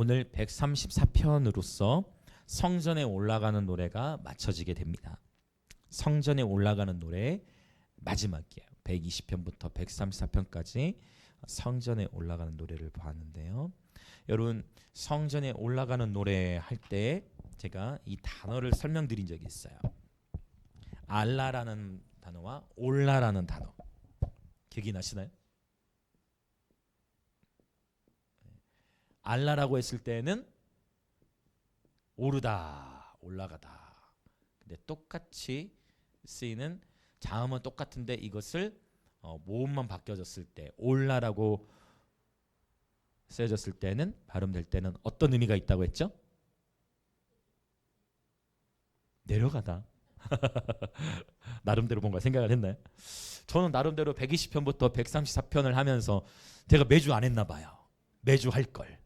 오늘 134편으로서 성전에 올라가는 노래가 맞춰지게 됩니다. 성전에 올라가는 노래 마지막이에요. 120편부터 134편까지 성전에 올라가는 노래를 보았는데요. 여러분, 성전에 올라가는 노래 할 때 제가 이 단어를 설명드린 적이 있어요. 알라라는 단어와 올라라는 단어 기억이 나시나요? 알라라고 했을 때는 오르다, 올라가다. 근데 똑같이 쓰이는 자음은 똑같은데 이것을 모음만 바뀌어졌을 때 올라라고 쓰여졌을 때는 발음될 때는 어떤 의미가 있다고 했죠? 내려가다. 나름대로 뭔가 생각을 했나요? 저는 나름대로 120편부터 134편을 하면서 제가 매주 안 했나 봐요. 매주 할 걸.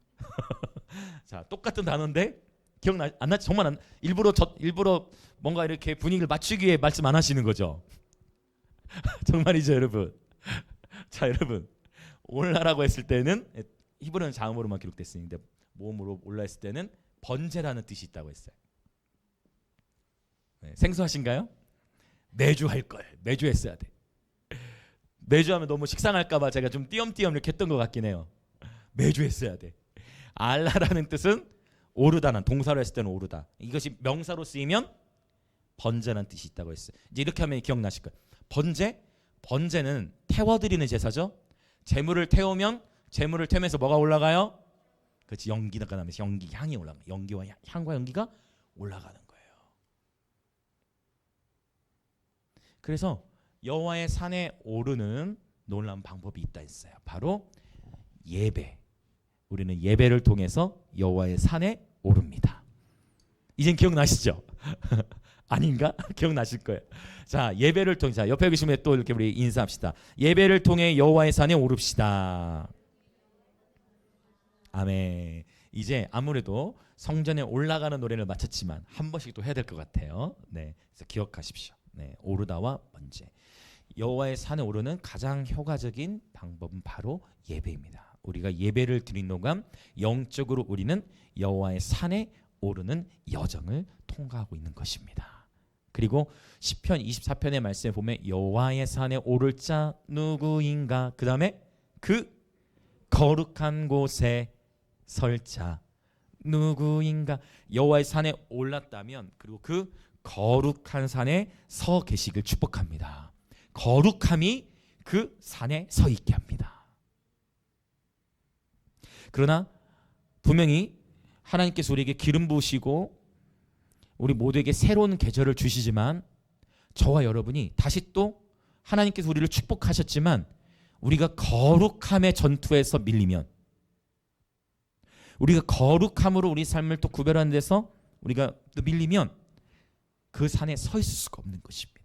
자, 똑같은 단어인데 기억나 안 나지? 정말 일부러 뭔가 이렇게 분위기를 맞추기 위해 말씀 안 하시는 거죠? 정말이죠, 여러분. 자, 여러분, 올라라고 했을 때는 히브리어는 자음으로만 기록됐으니까 모음으로 올라 했을 때는 번제라는 뜻이 있다고 했어요. 네, 생소하신가요? 매주 할 걸. 매주 했어야 돼. 매주 하면 너무 식상할까봐 제가 좀 띄엄띄엄 이렇게 했던 것 같긴 해요. 매주 했어야 돼. 알라라는 뜻은 오르다는 동사로 했을 때는 오르다. 이것이 명사로 쓰이면 번제라는 뜻이 있다고 했어요. 이제 이렇게 하면 기억나실 거예요. 번제는 태워드리는 제사죠. 재물을 태우면 재물을 태우면서 뭐가 올라가요? 그렇지, 연기가 나면서 향이 올라가. 연기와 향과 연기가 올라가는 거예요. 그래서 여호와의 산에 오르는 놀라운 방법이 있다 했어요. 바로 예배. 우리는 예배를 통해서 여호와의 산에 오릅니다. 이젠 기억나시죠? 아닌가? 기억나실 거예요. 자, 예배를 통해, 자, 옆에 계시면 또 이렇게 우리 인사합시다. 예배를 통해 여호와의 산에 오릅시다. 아멘. 이제 아무래도 성전에 올라가는 노래를 마쳤지만 한 번씩 또 해야 될 것 같아요. 네, 그래서 기억하십시오. 네, 오르다와 번제. 여호와의 산에 오르는 가장 효과적인 방법은 바로 예배입니다. 우리가 예배를 드린 동안 영적으로 우리는 여호와의 산에 오르는 여정을 통과하고 있는 것입니다. 그리고 시편 24편의 말씀에 보면 여호와의 산에 오를 자 누구인가? 그 다음에 그 거룩한 곳에 설 자 누구인가? 여호와의 산에 올랐다면 그리고 그 거룩한 산에 서 계시길 축복합니다. 거룩함이 그 산에 서 있게 합니다. 그러나 분명히 하나님께서 우리에게 기름 부으시고 우리 모두에게 새로운 계절을 주시지만 저와 여러분이 다시 또 하나님께서 우리를 축복하셨지만 우리가 거룩함의 전투에서 밀리면, 우리가 거룩함으로 우리 삶을 또 구별하는 데서 우리가 또 밀리면 그 산에 서 있을 수가 없는 것입니다.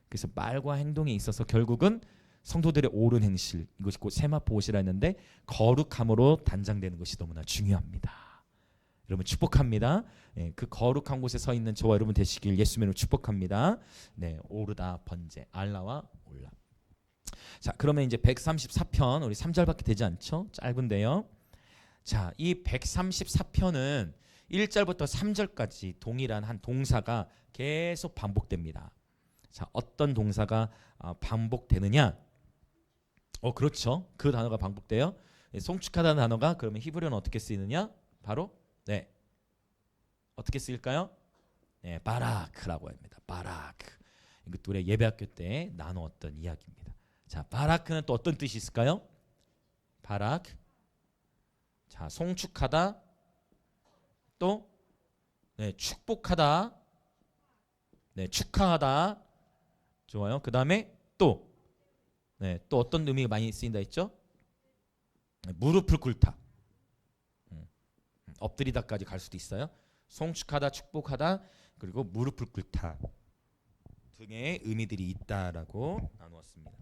그래서 말과 행동에 있어서 결국은 성도들의 옳은 행실, 이것이 곧 세마포 옷이라 했는데 거룩함으로 단장되는 것이 너무나 중요합니다. 여러분 축복합니다. 네, 그 거룩한 곳에 서 있는 저와 여러분 되시길 예수님으로 축복합니다. 네, 오르다 번제, 알라와 올라. 자, 그러면 이제 134편 우리 3절밖에 되지 않죠? 짧은데요. 자, 이 134편은 1절부터 3절까지 동일한 한 동사가 계속 반복됩니다. 자, 어떤 동사가 반복되느냐? 그렇죠. 그 단어가 반복돼요. 송축하다는 단어가 그러면 히브리어는 어떻게 쓰이느냐? 바로 네, 어떻게 쓰일까요? 네, 바라크라고 합니다. 바라크. 이것도 우리 예배학교 때 나누었던 이야기입니다. 자, 바라크는 또 어떤 뜻이 있을까요? 바라크. 자, 송축하다. 또 네, 축복하다. 네, 축하하다. 좋아요. 그 다음에 또 어떤 의미가 많이 쓰인다 했죠? 무릎을 꿇다. 엎드리다까지 갈 수도 있어요. 송축하다, 축복하다, 그리고 무릎을 꿇다 등의 의미들이 있다라고 나누었습니다.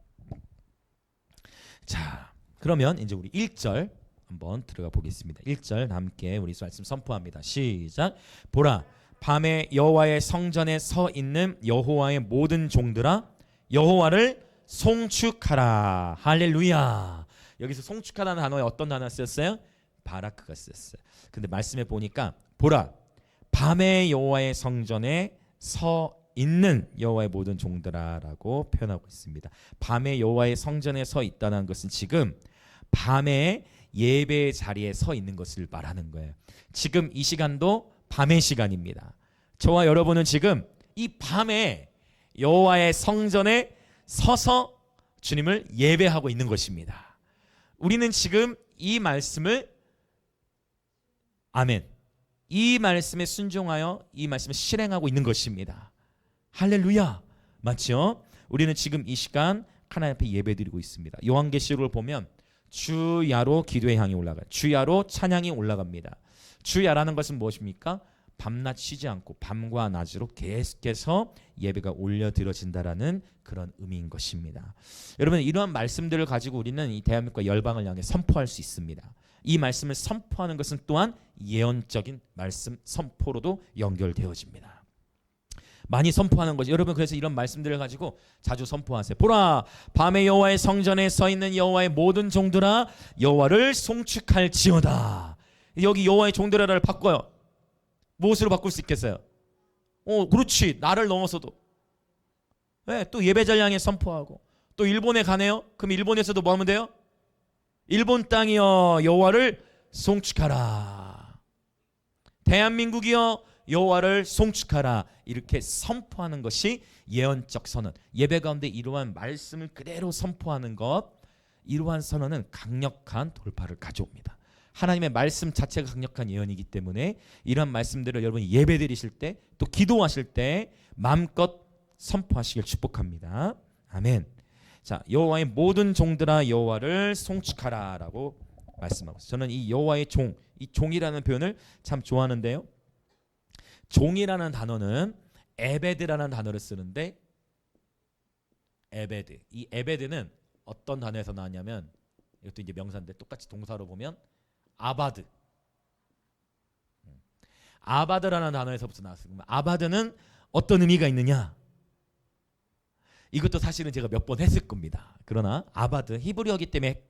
자, 그러면 이제 우리 1절 한번 들어가 보겠습니다. 1절 함께 우리 말씀 선포합니다. 시작. 보라, 밤에 여호와의 성전에 서 있는 여호와의 모든 종들아, 여호와를 송축하라. 할렐루야. 여기서 송축하다는 단어에 어떤 단어가 쓰였어요? 바라크가 썼어요. 근데 말씀에 보니까 보라 밤에 여호와의 성전에 서 있는 여호와의 모든 종들아라고 표현하고 있습니다. 밤에 여호와의 성전에 서 있다는 것은 지금 밤에 예배 자리에 서 있는 것을 말하는 거예요. 지금 이 시간도 밤의 시간입니다. 저와 여러분은 지금 이 밤에 여호와의 성전에 서서 주님을 예배하고 있는 것입니다. 우리는 지금 이 말씀을 아멘. 이 말씀에 순종하여 이 말씀을 실행하고 있는 것입니다. 할렐루야. 맞죠? 우리는 지금 이 시간 하나님 앞에 예배드리고 있습니다. 요한계시록을 보면 주야로 기도의 향이 올라가요. 주야로 찬양이 올라갑니다. 주야라는 것은 무엇입니까? 밤낮 쉬지 않고 밤과 낮으로 계속해서 예배가 올려드려진다라는 그런 의미인 것입니다. 여러분 이러한 말씀들을 가지고 우리는 이 대한민국과 열방을 향해 선포할 수 있습니다. 이 말씀을 선포하는 것은 또한 예언적인 말씀 선포로도 연결되어집니다. 많이 선포하는 거죠. 여러분 그래서 이런 말씀들을 가지고 자주 선포하세요. 보라 밤에 여호와의 성전에 서 있는 여호와의 모든 종들아 여호와를 송축할지어다. 여기 여호와의 종들아를 바꿔요. 무엇으로 바꿀 수 있겠어요? 그렇지. 나를 넘어서도. 네, 또 예배자를 향해 선포하고 또 일본에 가네요. 그럼 일본에서도 뭐 하면 돼요? 일본 땅이여 여호와를 송축하라. 대한민국이여 여호와를 송축하라. 이렇게 선포하는 것이 예언적 선언. 예배 가운데 이러한 말씀을 그대로 선포하는 것, 이러한 선언은 강력한 돌파를 가져옵니다. 하나님의 말씀 자체가 강력한 예언이기 때문에 이러한 말씀들을 여러분이 예배 드리실 때 또 기도하실 때 마음껏 선포하시길 축복합니다. 아멘. 자, 여호와의 모든 종들아 여호와를 송축하라라고 말씀하고 있어요. 저는 이 여호와의 종, 이 종이라는 표현을 참 좋아하는데요. 종이라는 단어는 에베드라는 단어를 쓰는데 에베드. 이 에베드는 어떤 단어에서 나왔냐면 이것도 이제 명사인데 똑같이 동사로 보면 아바드. 아바드라는 단어에서부터 나왔습니다. 아바드는 어떤 의미가 있느냐? 이것도 사실은 제가 몇 번 했을 겁니다. 그러나 아바드 히브리어기 때문에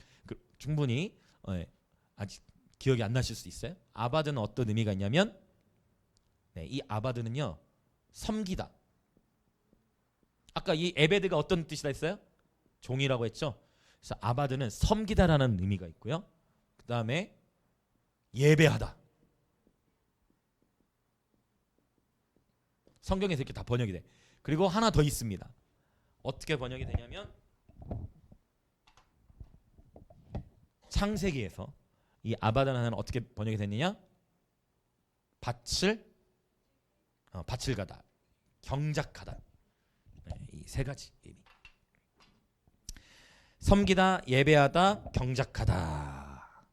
충분히 아직 기억이 안 나실 수 있어요. 아바드는 어떤 의미가 있냐면 이 아바드는요 섬기다. 아까 이 에베드가 어떤 뜻이라 했어요? 종이라고 했죠. 그래서 아바드는 섬기다라는 의미가 있고요. 그 다음에 예배하다. 성경에서 이렇게 다 번역이 돼. 그리고 하나 더 있습니다. 어떻게 번역이 되냐면 창세기에서 이 아바다는 하나는 어떻게 번역이 됐느냐? 밭을 가다, 경작하다. 이 세 가지 의미. 섬기다, 예배하다, 경작하다.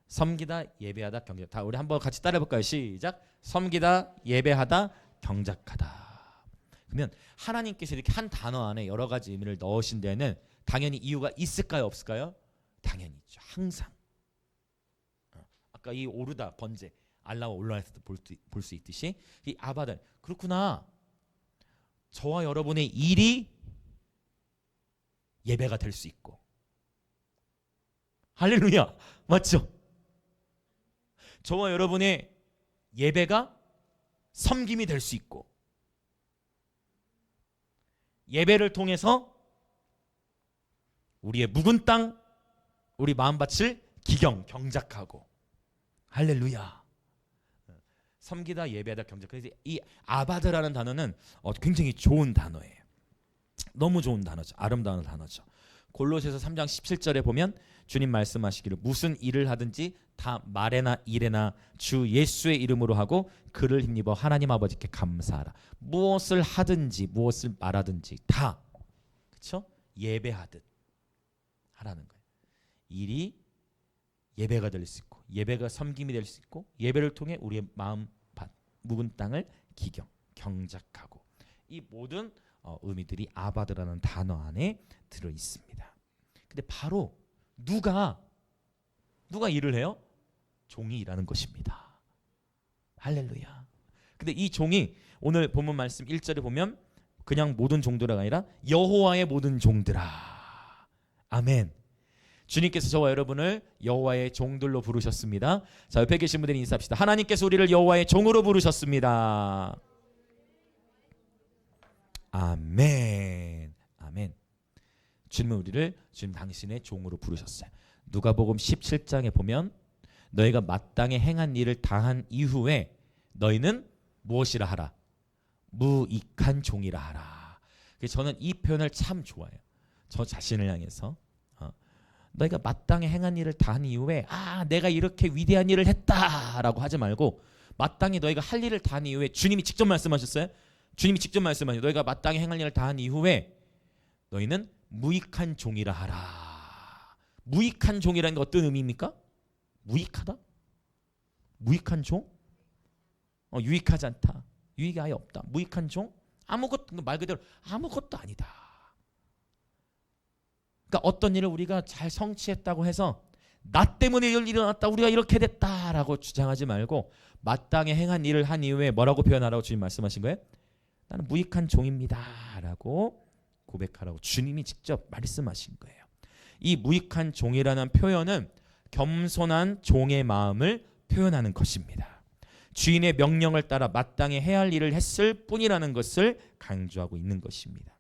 섬기다, 예배하다, 경작. 다 우리 한번 같이 따라해볼까요? 시작. 섬기다, 예배하다, 경작하다. 그러면 하나님께서 이렇게 한 단어 안에 여러 가지 의미를 넣으신 데는 당연히 이유가 있을까요, 없을까요? 당연히 있죠. 항상. 아까 이 오르다, 번제, 알라와 올라에서도 볼 수 있듯이 이 아바단. 그렇구나. 저와 여러분의 일이 예배가 될 수 있고. 할렐루야. 맞죠? 저와 여러분의 예배가 섬김이 될 수 있고 예배를 통해서 우리의 묵은 땅, 우리 마음밭을 경작하고. 할렐루야. 섬기다, 예배하다, 경작. 그래서 이 아바드라는 단어는 굉장히 좋은 단어예요. 너무 좋은 단어죠. 아름다운 단어죠. 골로새서 3장 17절에 보면 주님 말씀하시기를 무슨 일을 하든지 다 말에나 일에나 주 예수의 이름으로 하고 그를 힘입어 하나님 아버지께 감사하라. 무엇을 하든지 무엇을 말하든지 다 그렇죠? 예배하듯 하라는 거예요. 일이 예배가 될 수 있고 예배가 섬김이 될 수 있고 예배를 통해 우리의 마음 밭 묵은 땅을 경작하고 이 모든 의미들이 아바드라는 단어 안에 들어 있습니다. 근데 바로 누가 일을 해요? 종이 일하는 것입니다. 할렐루야. 근데 이 종이 오늘 본문 말씀 1절에 보면 그냥 모든 종들아가 아니라 여호와의 모든 종들아. 아멘. 주님께서 저와 여러분을 여호와의 종들로 부르셨습니다. 자, 옆에 계신 분들이 인사합시다. 하나님께서 우리를 여호와의 종으로 부르셨습니다. 아멘. 아멘. 주님은 우리를 주님 당신의 종으로 부르셨어요. 누가복음 17장에 보면 너희가 마땅히 행한 일을 다한 이후에 너희는 무엇이라 하라? 무익한 종이라 하라. 그래서 저는 이 표현을 참 좋아해요. 저 자신을 향해서 너희가 마땅히 행한 일을 다한 이후에 내가 이렇게 위대한 일을 했다라고 하지 말고 마땅히 너희가 할 일을 다한 이후에 주님이 직접 말씀하셨어요. 주님이 직접 말씀하셨어요. 너희가 마땅히 행할 일을 다한 이후에 너희는 무익한 종이라 하라. 무익한 종이라는 게 어떤 의미입니까? 무익하다? 무익한 종? 유익하지 않다. 유익이 아예 없다. 무익한 종? 아무것도, 말 그대로 아무것도 아니다. 그러니까 어떤 일을 우리가 잘 성취했다고 해서 나 때문에 이런 일이 일어났다, 우리가 이렇게 됐다라고 주장하지 말고 마땅히 행한 일을 한 이후에 뭐라고 표현하라고 주님 말씀하신 거예요? 나는 무익한 종입니다라고 고백하라고 주님이 직접 말씀하신 거예요. 이 무익한 종이라는 표현은 겸손한 종의 마음을 표현하는 것입니다. 주인의 명령을 따라 마땅히 해야 할 일을 했을 뿐이라는 것을 강조하고 있는 것입니다.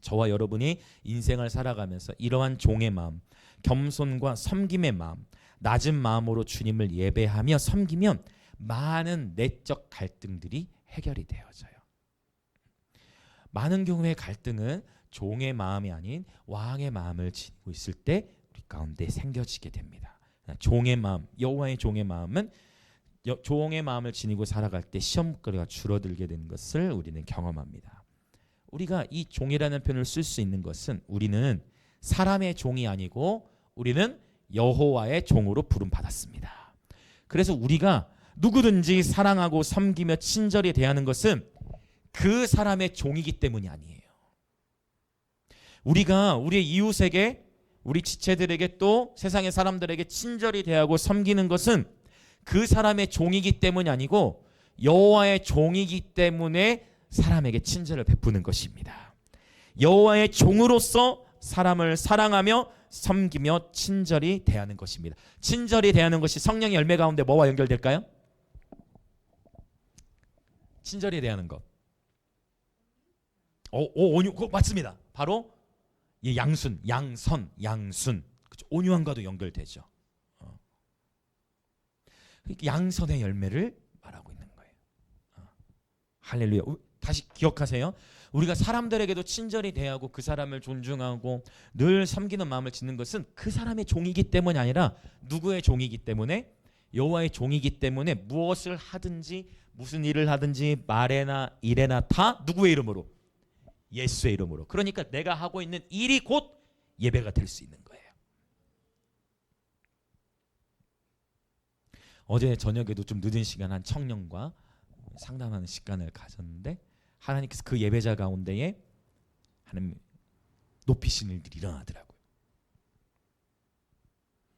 저와 여러분이 인생을 살아가면서 이러한 종의 마음, 겸손과 섬김의 마음, 낮은 마음으로 주님을 예배하며 섬기면 많은 내적 갈등들이 해결이 되어져요. 많은 경우의 갈등은 종의 마음이 아닌 왕의 마음을 지니고 있을 때 우리 가운데 생겨지게 됩니다. 종의 마음, 여호와의 종의 마음은 종의 마음을 지니고 살아갈 때 시험거리가 줄어들게 되는 것을 우리는 경험합니다. 우리가 이 종이라는 표현을 쓸 수 있는 것은 우리는 사람의 종이 아니고 우리는 여호와의 종으로 부름받았습니다. 그래서 우리가 누구든지 사랑하고 섬기며 친절히 대하는 것은 그 사람의 종이기 때문이 아니에요. 우리가 우리의 이웃에게, 우리 지체들에게 또 세상의 사람들에게 친절히 대하고 섬기는 것은 그 사람의 종이기 때문이 아니고 여호와의 종이기 때문에 사람에게 친절을 베푸는 것입니다. 여호와의 종으로서 사람을 사랑하며 섬기며 친절히 대하는 것입니다. 친절히 대하는 것이 성령의 열매 가운데 뭐와 연결될까요? 친절히 대하는 것. 온유, 맞습니다. 바로 양순, 양선, 양순. 그렇죠? 온유함과도 연결되죠. 양선의 열매를 말하고 있는 거예요. 할렐루야. 다시 기억하세요. 우리가 사람들에게도 친절히 대하고 그 사람을 존중하고 늘 섬기는 마음을 짓는 것은 그 사람의 종이기 때문이 아니라 누구의 종이기 때문에? 여호와의 종이기 때문에 무엇을 하든지 무슨 일을 하든지 말에나 일에나 다 누구의 이름으로? 예수의 이름으로. 그러니까 내가 하고 있는 일이 곧 예배가 될 수 있는 거예요. 어제 저녁에도 좀 늦은 시간 한 청년과 상담하는 시간을 가졌는데 하나님께서 그 예배자 가운데에 하나님 높이시는 일들이 일어나더라고요.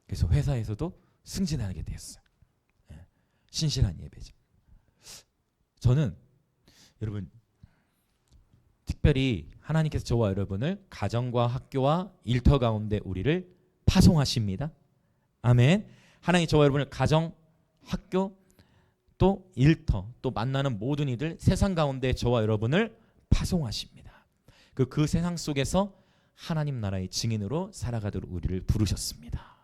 그래서 회사에서도 승진하게 됐어요. 신실한 예배자. 저는 여러분 특별히 하나님께서 저와 여러분을 가정과 학교와 일터 가운데 우리를 파송하십니다. 아멘. 하나님이 저와 여러분을 가정, 학교, 또 일터, 또 만나는 모든 이들 세상 가운데 저와 여러분을 파송하십니다. 그 세상 속에서 하나님 나라의 증인으로 살아가도록 우리를 부르셨습니다.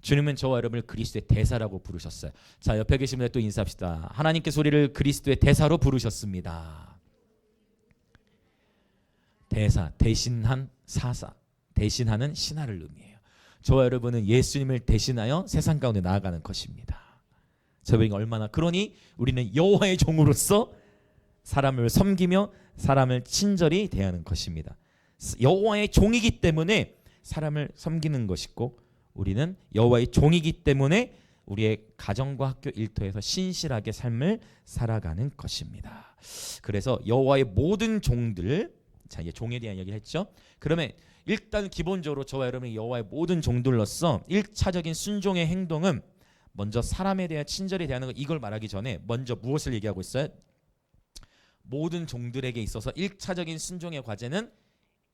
주님은 저와 여러분을 그리스도의 대사라고 부르셨어요. 자, 옆에 계신 분들 또 인사합시다. 하나님께서 우리를 그리스도의 대사로 부르셨습니다. 대사, 대신한 사사, 대신하는 신하를 의미해요. 저와 여러분은 예수님을 대신하여 세상 가운데 나아가는 것입니다. 저희가 얼마나 그러니 우리는 여호와의 종으로서 사람을 섬기며 사람을 친절히 대하는 것입니다. 여호와의 종이기 때문에 사람을 섬기는 것이고 우리는 여호와의 종이기 때문에 우리의 가정과 학교 일터에서 신실하게 삶을 살아가는 것입니다. 그래서 여호와의 모든 종들, 자 이제 종에 대한 이야기를 했죠. 그러면 일단 기본적으로 저와 여러분이 여호와의 모든 종들로서 1차적인 순종의 행동은 먼저 사람에 대한 친절히 대하는 것, 이걸 말하기 전에 먼저 무엇을 얘기하고 있어요? 모든 종들에게 있어서 1차적인 순종의 과제는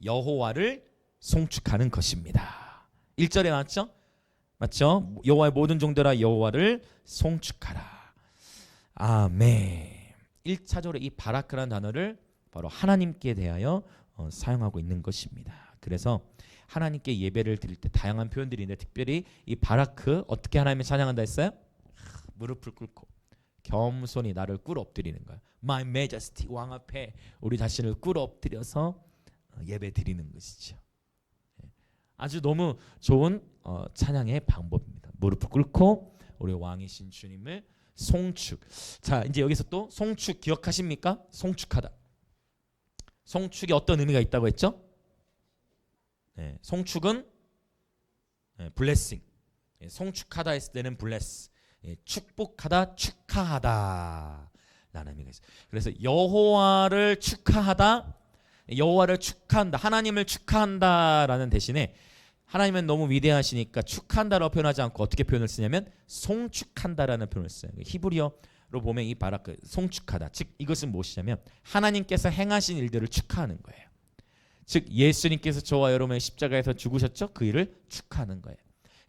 여호와를 송축하는 것입니다. 1절에 나왔죠? 맞죠? 여호와의 모든 종들아 여호와를 송축하라. 아멘. 1차적으로 이 바라크라는 단어를 바로 하나님께 대하여 사용하고 있는 것입니다. 그래서 하나님께 예배를 드릴 때 다양한 표현들이 있는데 특별히 이 바라크 어떻게 하나님을 찬양한다 했어요? 무릎을 꿇고 겸손히 나를 꿇어 엎드리는 거야. My Majesty, 왕 앞에 우리 자신을 꿇어 엎드려서 예배 드리는 것이죠. 아주 너무 좋은 찬양의 방법입니다. 무릎을 꿇고 우리 왕이신 주님을 송축. 자, 이제 여기서 또 송축 기억하십니까? 송축하다. 송축이 어떤 의미가 있다고 했죠? 네, 송축은 블레싱. 송축하다 했을 때는 블레스. 축복하다, 축하하다 라는 의미가 있어요. 그래서 여호와를 축하하다, 여호와를 축하한다, 하나님을 축하한다라는 대신에 하나님은 너무 위대하시니까 축하한다라고 표현하지 않고 어떻게 표현을 쓰냐면 송축한다라는 표현을 써요. 히브리어로 보면 이 바라크 송축하다, 즉 이것은 무엇이냐면 하나님께서 행하신 일들을 축하하는 거예요. 즉 예수님께서 저와 여러분의 십자가에서 죽으셨죠? 그 일을 축하하는 거예요.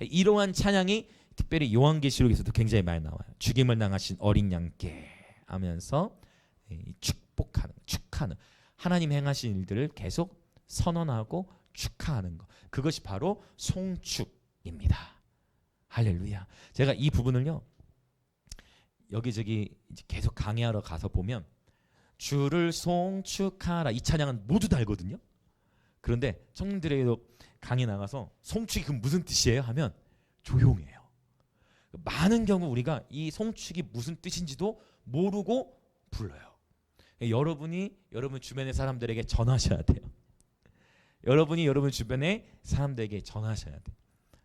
이러한 찬양이 특별히 요한계시록에서도 굉장히 많이 나와요. 죽임을 당하신 어린 양께 하면서 축복하는, 축하는, 하나님 행하신 일들을 계속 선언하고 축하하는 것, 그것이 바로 송축입니다. 할렐루야. 제가 이 부분을요 여기저기 이제 계속 강의하러 가서 보면 주를 송축하라 이 찬양은 모두 다 알거든요. 그런데 청년들에게도 강의 나가서 송축이 그 무슨 뜻이에요 하면 조용해요. 많은 경우 우리가 이 송축이 무슨 뜻인지도 모르고 불러요. 여러분이 여러분 주변의 사람들에게 전하셔야 돼요. 여러분이 여러분 주변의 사람들에게 전하셔야 돼요.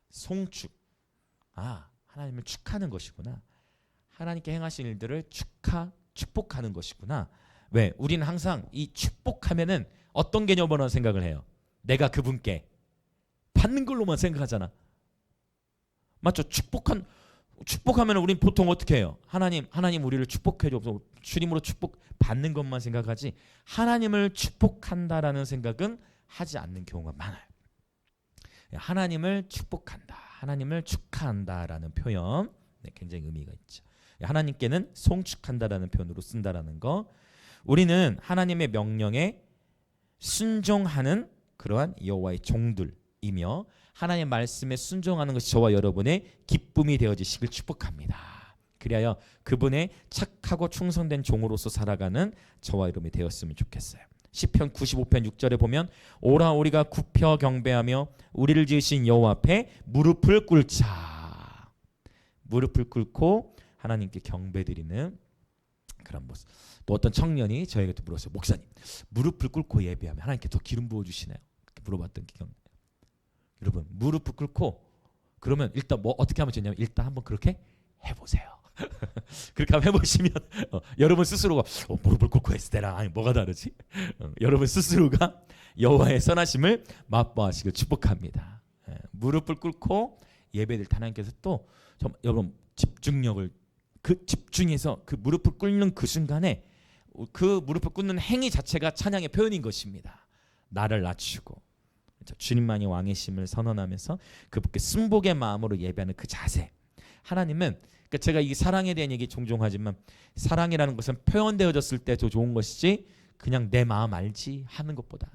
송축. 아, 하나님을 축하하는 것이구나. 하나님께 행하신 일들을 축복하는 것이구나. 왜? 우리는 항상 이 축복하면은 어떤 개념으로 생각을 해요? 내가 그분께 받는 걸로만 생각하잖아. 맞죠? 축복하면 우린 보통 어떻게 해요? 하나님 우리를 축복해 주옵소서. 주님으로 축복 받는 것만 생각하지 하나님을 축복한다라는 생각은 하지 않는 경우가 많아요. 하나님을 축복한다, 하나님을 축하한다라는 표현 굉장히 의미가 있죠. 하나님께는 송축한다라는 표현으로 쓴다라는 거. 우리는 하나님의 명령에 순종하는 그러한 여호와의 종들이며 하나님의 말씀에 순종하는 것이 저와 여러분의 기쁨이 되어지시길 축복합니다. 그리하여 그분의 착하고 충성된 종으로서 살아가는 저와 여러분이 되었으면 좋겠어요. 시편 95편 6절에 보면 오라 우리가 굽혀 경배하며 우리를 지으신 여호와 앞에 무릎을 꿇자. 무릎을 꿇고 하나님께 경배드리는 그런 모습. 또 어떤 청년이 저에게 물었어요. 목사님, 무릎을 꿇고 예배하면 하나님께 더 기름 부어주시나요? 물어봤던 기억. 여러분 무릎을 꿇고 그러면 일단 뭐 어떻게 하면 되냐면 일단 한번 그렇게 해보세요. 그렇게 한번 해보시면 여러분 스스로가 무릎을 꿇고 했을 때랑 아니 뭐가 다르지? 여러분 스스로가 여호와의 선하심을 맛보아시길 축복합니다. 무릎을 꿇고 예배를 하나님께서 또 여러분 집중력을 그 집중해서 그 무릎을 꿇는 그 순간에 그 무릎을 꿇는 행위 자체가 찬양의 표현인 것입니다. 나를 낮추고 주님만이 왕이심을 선언하면서 그분께 순복의 마음으로 예배하는 그 자세. 하나님은 그러니까 제가 이 사랑에 대한 얘기 종종 하지만 사랑이라는 것은 표현되어졌을 때 더 좋은 것이지 그냥 내 마음 알지 하는 것보다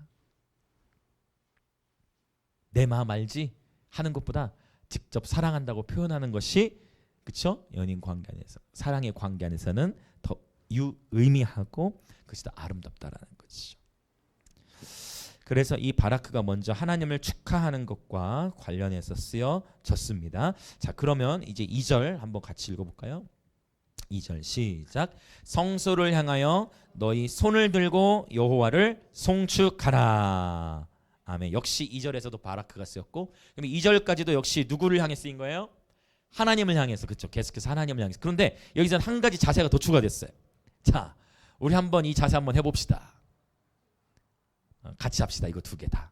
내 마음 알지 하는 것보다 직접 사랑한다고 표현하는 것이 그렇죠? 연인 관계 안에서 사랑의 관계 안에서는 더 유의미하고 그것이 더 아름답다라는 것이죠. 그래서 이 바라크가 먼저 하나님을 축하하는 것과 관련해서 쓰여졌습니다. 자, 그러면 이제 2절 한번 같이 읽어볼까요? 2절 시작. 성소를 향하여 너희 손을 들고 여호와를 송축하라. 아멘. 역시 2절에서도 바라크가 쓰였고 그럼 2절까지도 역시 누구를 향해 쓰인 거예요? 하나님을 향해서. 그렇죠. 계속해서 하나님을 향해서. 그런데 여기서는 한 가지 자세가 더 추가됐어요. 자, 우리 한번 이 자세 한번 해봅시다. 같이 합시다. 이거 두 개 다.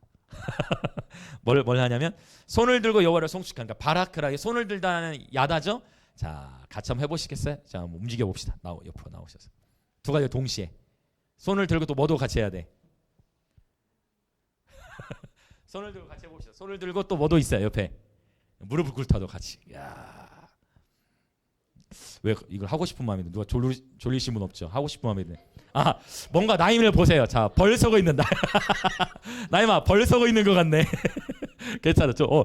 뭘 하냐면 손을 들고 여호와를 송축하니까 바라크라 손을 들다는 야다죠. 자, 같이 한번 해보시겠어요? 자, 한번 움직여 봅시다. 옆으로 나오셔서 두 가지 동시에 손을 들고 또 뭐도 같이 해야 돼. 손을 들고 같이 해봅시다. 손을 들고 또 뭐도 있어요 옆에. 무릎을 꿇다도 같이. 야. 왜 이걸 하고 싶은 마음인데 누가 졸리신 분 없죠? 하고 싶은 마음인데. 아, 뭔가 나임을 보세요. 자, 벌 서고 있는다. 나임아, 벌 서고 있는 것 같네. 괜찮아. 좋아.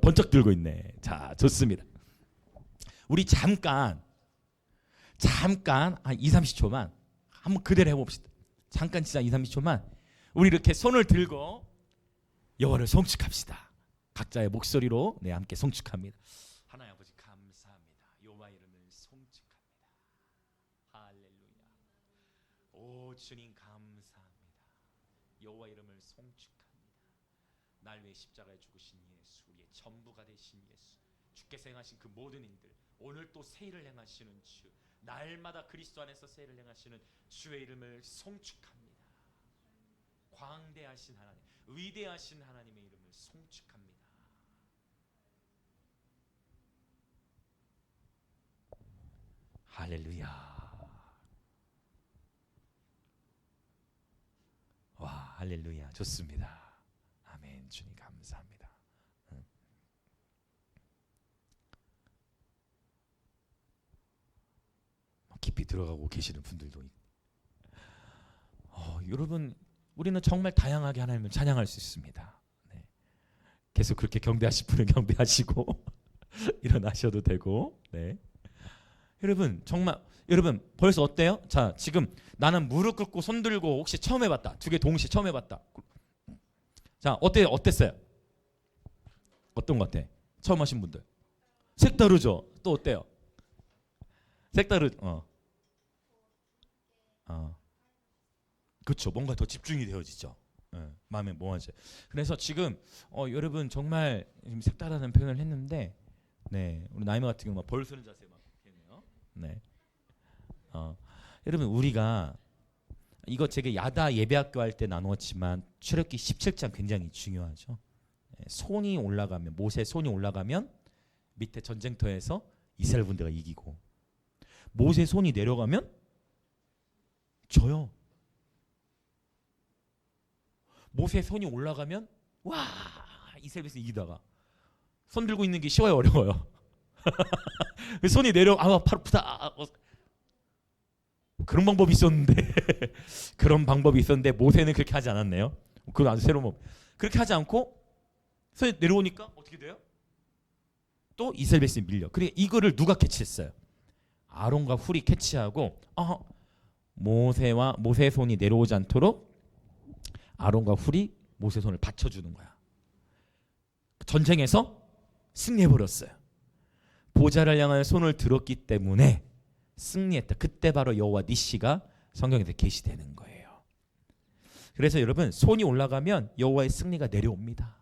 번쩍 들고 있네. 자, 좋습니다. 우리 잠깐 한 2, 30초만 한번 그대로 해봅시다. 잠깐 진짜 2, 30초만 우리 이렇게 손을 들고 여호와를 송축합시다. 각자의 목소리로 함께 송축합니다. 하나님 아버지 감사합니다. 여호와 이름을 송축합니다. 할렐루야. 오 주님 감사합니다. 여호와 이름을 송축합니다. 날 위해 십자가에 죽으신 예수, 우리의 전부가 되신 예수, 주께서 행하신 그 모든 일들, 오늘 또 새 일을 행하시는 주, 날마다 그리스도 안에서 새 일을 행하시는 주의 이름을 송축합니다. 광대하신 하나님, 위대하신 하나님의 이름을 송축합니다. 할렐루야. 와, 할렐루야. 좋습니다. 아멘. 주님 감사합니다. 깊이 들어가고 계시는 분들도 여러분, 우리는 정말 다양하게 하나님을 찬양할 수 있습니다. 네. 계속 그렇게 경배하실 분은 경배하시고 일어나셔도 되고. 네. 여러분 정말 여러분 벌써 어때요? 자, 지금 나는 무릎 꿇고 손 들고 혹시 처음 해봤다. 두 개 동시에 처음 해봤다. 자, 어때요? 어땠어요? 어떤 것 같아? 처음 하신 분들 색다르죠? 또 어때요? 색다르. 그렇죠. 뭔가 더 집중이 되어지죠. 마음에 뭐하지? 그래서 지금 여러분 정말 지금 색다른 표현을 했는데, 네, 우리 나이마 같은 경우 막 벌 서는 자세 막 했네요. 네. 여러분 우리가 이거 제가 야다 예배학교 할 때 나누었지만 출애굽기 17장 굉장히 중요하죠. 손이 올라가면, 모세 손이 올라가면 밑에 전쟁터에서 이스라엘 군대가 이기고, 모세 손이 내려가면 져요. 모세 손이 올라가면 와, 이스라엘에서 이기다가 손 들고 있는 게 쉬워요, 어려워요? 손이 내려, 팔 아프다. 그런 방법이 있었는데 그런 방법이 있었는데 모세는 그렇게 하지 않았네요. 그건 아주 새로운 법. 그렇게 하지 않고 손이 내려오니까 어떻게 돼요? 또 이스라엘 백성이 밀려. 그래, 이거를 누가 캐치했어요? 아론과 훌이 캐치하고 모세 손이 내려오지 않도록 아론과 훌이 모세 손을 받쳐주는 거야. 전쟁에서 승리해버렸어요. 보좌를 향하여 손을 들었기 때문에 승리했다. 그때 바로 여호와 니시가 성경에서 계시되는 거예요. 그래서 여러분 손이 올라가면 여호와의 승리가 내려옵니다.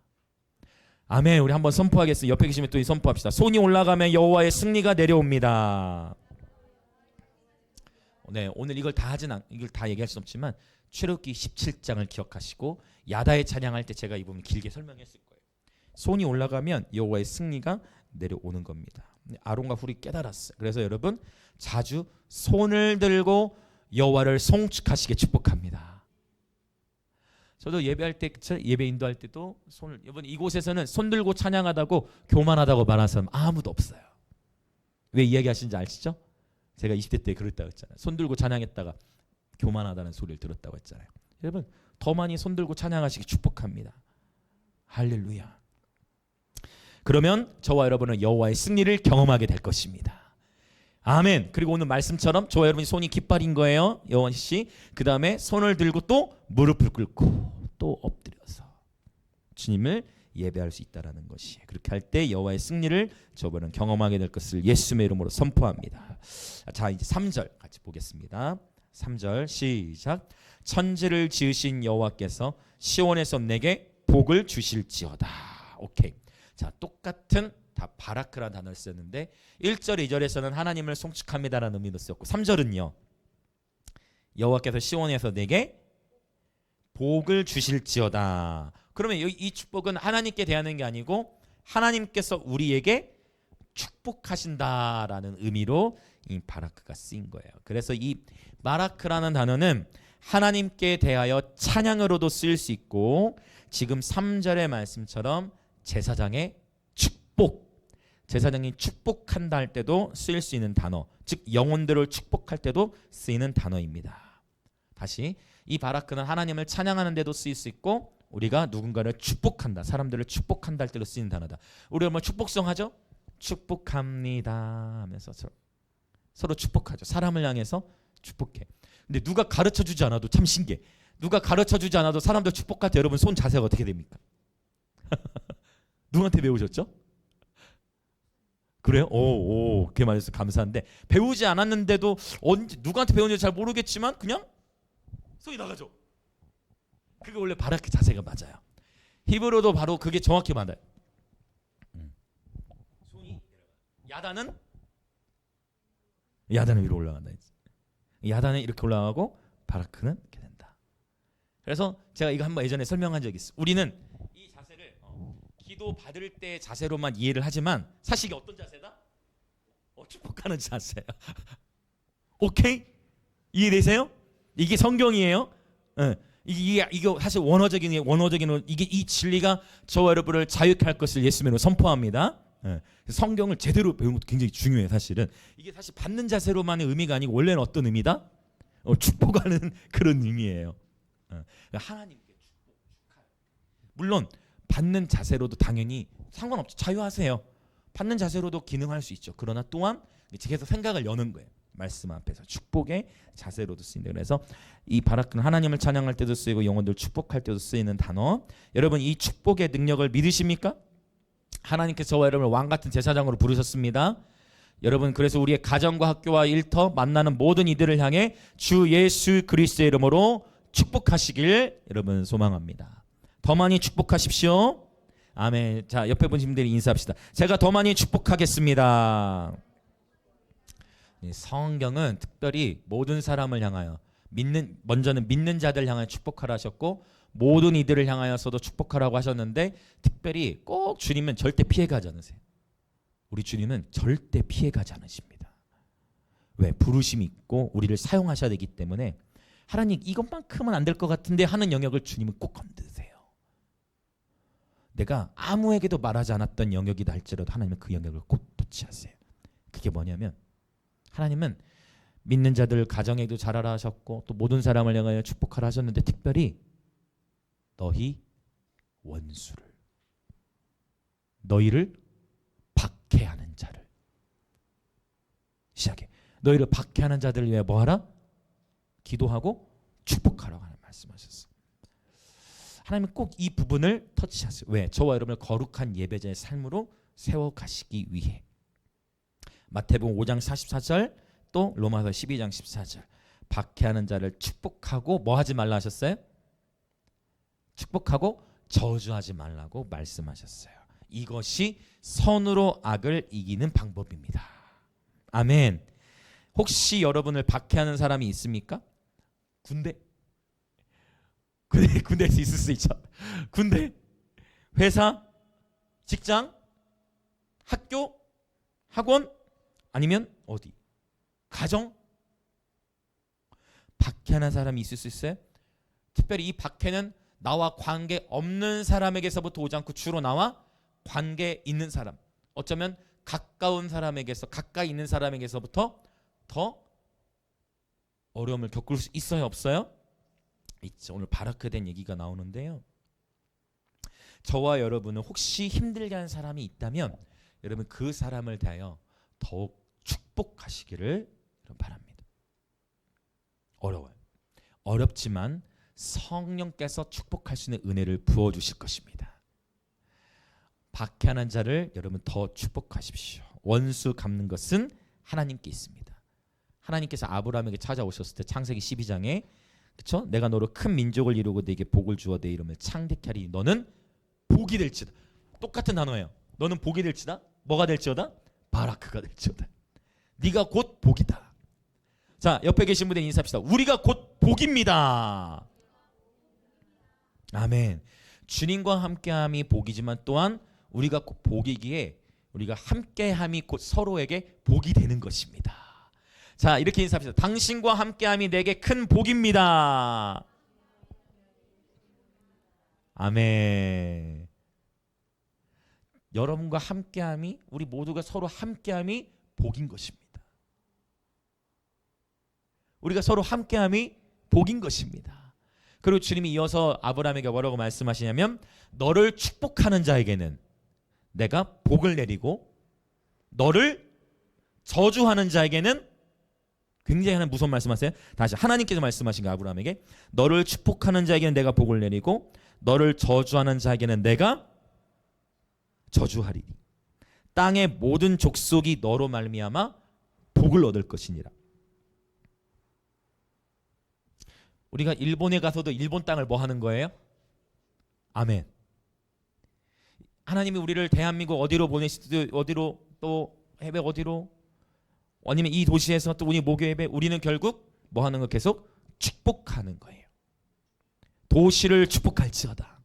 아멘. 우리 한번 선포하겠습니다. 옆에 계시면 또 선포합시다. 손이 올라가면 여호와의 승리가 내려옵니다. 네, 오늘 이걸 다 얘기할 수 없지만 출애굽기 17장을 기억하시고 야다의 찬양할 때 제가 이 부분 길게 설명했을 거예요. 손이 올라가면 여호와의 승리가 내려오는 겁니다. 아론과 훌이 깨달았어요. 그래서 여러분 자주 손을 들고 여호와를 송축하시게 축복합니다. 저도 예배할 때, 예배 인도할 때도 손을, 여러분 이곳에서는 손 들고 찬양하다고 교만하다고 말하는 사람 아무도 없어요. 왜 이야기하시는지 아시죠? 제가 20대 때 그랬다고 했잖아요. 손 들고 찬양했다가 교만하다는 소리를 들었다고 했잖아요. 여러분 더 많이 손 들고 찬양하시기 축복합니다. 할렐루야. 그러면 저와 여러분은 여호와의 승리를 경험하게 될 것입니다. 아멘. 그리고 오늘 말씀처럼 저와 여러분이 손이 깃발인 거예요. 여호와 씨. 그 다음에 손을 들고 또 무릎을 꿇고 또 엎드려서 주님을 예배할 수 있다라는 것이에요. 그렇게 할 때 여호와의 승리를 저번은 경험하게 될 것을 예수님의 이름으로 선포합니다. 자, 이제 3절 같이 보겠습니다. 3절 시작. 천지를 지으신 여호와께서 시온에서 내게 복을 주실지어다. 오케이. 자, 똑같은 다 바라크라는 단어를 썼는데 1절 2절에서는 하나님을 송축합니다라는 의미도 쓰였고 3절은요. 여호와께서 시온에서 내게 복을 주실지어다. 그러면 이 축복은 하나님께 대하는 게 아니고 하나님께서 우리에게 축복하신다라는 의미로 이 바라크가 쓰인 거예요. 그래서 이 바라크라는 단어는 하나님께 대하여 찬양으로도 쓰일 수 있고 지금 3절의 말씀처럼 제사장의 축복. 제사장이 축복한다 할 때도 쓰일 수 있는 단어, 즉 영혼들을 축복할 때도 쓰이는 단어입니다. 다시, 이 바라크는 하나님을 찬양하는 데도 쓰일 수 있고 우리가 누군가를 축복한다, 사람들을 축복한다 할 때도 쓰이는 단어다. 우리가 뭐 축복성 하죠? 축복합니다 하면서 서로 축복하죠. 사람을 향해서 축복해. 근데 누가 가르쳐주지 않아도 참 신기해. 누가 가르쳐주지 않아도 사람들 축복할 때 여러분 손 자세가 어떻게 됩니까? 누구한테 배우셨죠? 그래요? 오, 그게 말해서 감사한데, 배우지 않았는데도 언제 누구한테 배웠는지 잘 모르겠지만 그냥 손이 나가죠. 그게 원래 바라크 자세가 맞아요. 히브리어도 바로 그게 정확히 맞아요. 손이 야단은 위로 올라간다. 야단은 이렇게 올라가고 바라크는 이렇게 된다. 그래서 제가 이거 한번 예전에 설명한 적이 있어요. 우리는 이 자세를 기도 받을 때 자세로만 이해를 하지만 사실 이게 어떤 자세다? 축복하는 자세야. 오케이? 이해되세요? 이게 성경이에요. 이게 사실 원어적인 이게 이 진리가 저와 여러분을 자유케 할 것을 예수님으로 선포합니다. 성경을 제대로 배우는 것도 굉장히 중요해요. 사실은 이게 사실 받는 자세로만의 의미가 아니고 원래는 어떤 의미다? 축복하는 그런 의미예요. 하나님께 축복하요. 물론 받는 자세로도 당연히 상관없죠. 자유하세요. 받는 자세로도 기능할 수 있죠. 그러나 또한 계속 생각을 여는 거예요. 말씀 앞에서 축복의 자세로도 쓰인다. 그래서 이 바라크는 하나님을 찬양할 때도 쓰이고 영혼들 축복할 때도 쓰이는 단어. 여러분 이 축복의 능력을 믿으십니까? 하나님께서 저와 여러분을 왕같은 제사장으로 부르셨습니다. 여러분 그래서 우리의 가정과 학교와 일터 만나는 모든 이들을 향해 주 예수 그리스도의 이름으로 축복하시길 여러분 소망합니다. 더 많이 축복하십시오. 아멘. 자, 옆에 분 분들이 인사합시다. 제가 더 많이 축복하겠습니다. 성경은 특별히 모든 사람을 향하여 먼저는 믿는 자들 향하여 축복하라 하셨고 모든 이들을 향하여서도 축복하라고 하셨는데 특별히 꼭 주님은 절대 피해가지 않으세요. 우리 주님은 절대 피해가지 않으십니다. 왜? 부르심이 있고 우리를 사용하셔야 되기 때문에 하나님 이것만큼은 안 될 것 같은데 하는 영역을 주님은 꼭 건드세요. 내가 아무에게도 말하지 않았던 영역이다 할지라도 하나님은 그 영역을 꼭 터치하세요. 그게 뭐냐면 하나님은 믿는 자들 가정에도 잘하라 하셨고 또 모든 사람을 향하여 축복하라 하셨는데 특별히 너희 원수를 너희를 박해하는 자를 시작해. 너희를 박해하는 자들을 위해 뭐하라? 기도하고 축복하라고 하는 말씀하셨어. 하나님은 꼭 이 부분을 터치하세요. 왜? 저와 여러분을 거룩한 예배자의 삶으로 세워가시기 위해. 마태복음 5장 44절 또 로마서 12장 14절 박해하는 자를 축복하고 뭐 하지 말라 하셨어요? 축복하고 저주하지 말라고 말씀하셨어요. 이것이 선으로 악을 이기는 방법입니다. 아멘. 혹시 여러분을 박해하는 사람이 있습니까? 군대에서 있을 수 있죠. 군대, 회사, 직장, 학교, 학원 아니면 어디? 가정? 박해하는 사람이 있을 수 있어요? 특별히 이 박해는 나와 관계 없는 사람에게서부터 오지 않고 주로 나와 관계 있는 사람, 어쩌면 가까운 사람에게서 가까이 있는 사람에게서부터 더 어려움을 겪을 수 있어요, 없어요? 있죠. 오늘 바라크 된 얘기가 나오는데요. 저와 여러분은 혹시 힘들게 한 사람이 있다면 여러분 그 사람을 대하여 더욱 축복하시기를 바랍니다. 어려워요. 어렵지만 성령께서 축복할 수 있는 은혜를 부어주실 것입니다. 박해하는 자를 여러분 더 축복하십시오. 원수 갚는 것은 하나님께 있습니다. 하나님께서 아브라함에게 찾아오셨을 때 창세기 12장에 그렇죠? 내가 너로 큰 민족을 이루고 네게 복을 주어 내 이름을 창대케 하리니 너는 복이 될지다. 똑같은 단어예요. 너는 복이 될지다. 뭐가 될지어다? 바라크가 될지어다. 네가 곧 복이다. 자, 옆에 계신 분들 인사합시다. 우리가 곧 복입니다. 아멘. 주님과 함께함이 복이지만 또한 우리가 곧 복이기에 우리가 함께함이 곧 서로에게 복이 되는 것입니다. 자, 이렇게 인사합시다. 당신과 함께함이 내게 큰 복입니다. 아멘. 여러분과 함께함이, 우리 모두가 서로 함께함이 복인 것입니다. 우리가 서로 함께함이 복인 것입니다. 그리고 주님이 이어서 아브라함에게 뭐라고 말씀하시냐면 너를 축복하는 자에게는 내가 복을 내리고 너를 저주하는 자에게는, 굉장히 하는 무서운 말씀하세요. 다시 하나님께서 말씀하신 거, 아브라함에게 너를 축복하는 자에게는 내가 복을 내리고 너를 저주하는 자에게는 내가 저주하리니 땅의 모든 족속이 너로 말미암아 복을 얻을 것이니라. 우리가 일본에 가서도 일본 땅을 뭐 하는 거예요? 아멘. 하나님이 우리를 대한민국 어디로 보내시든, 어디로 또 해외 어디로, 아니면 이 도시에서 또 우리 목요 예배, 우리는 결국 뭐 하는 거? 계속 축복하는 거예요. 도시를 축복할지어다.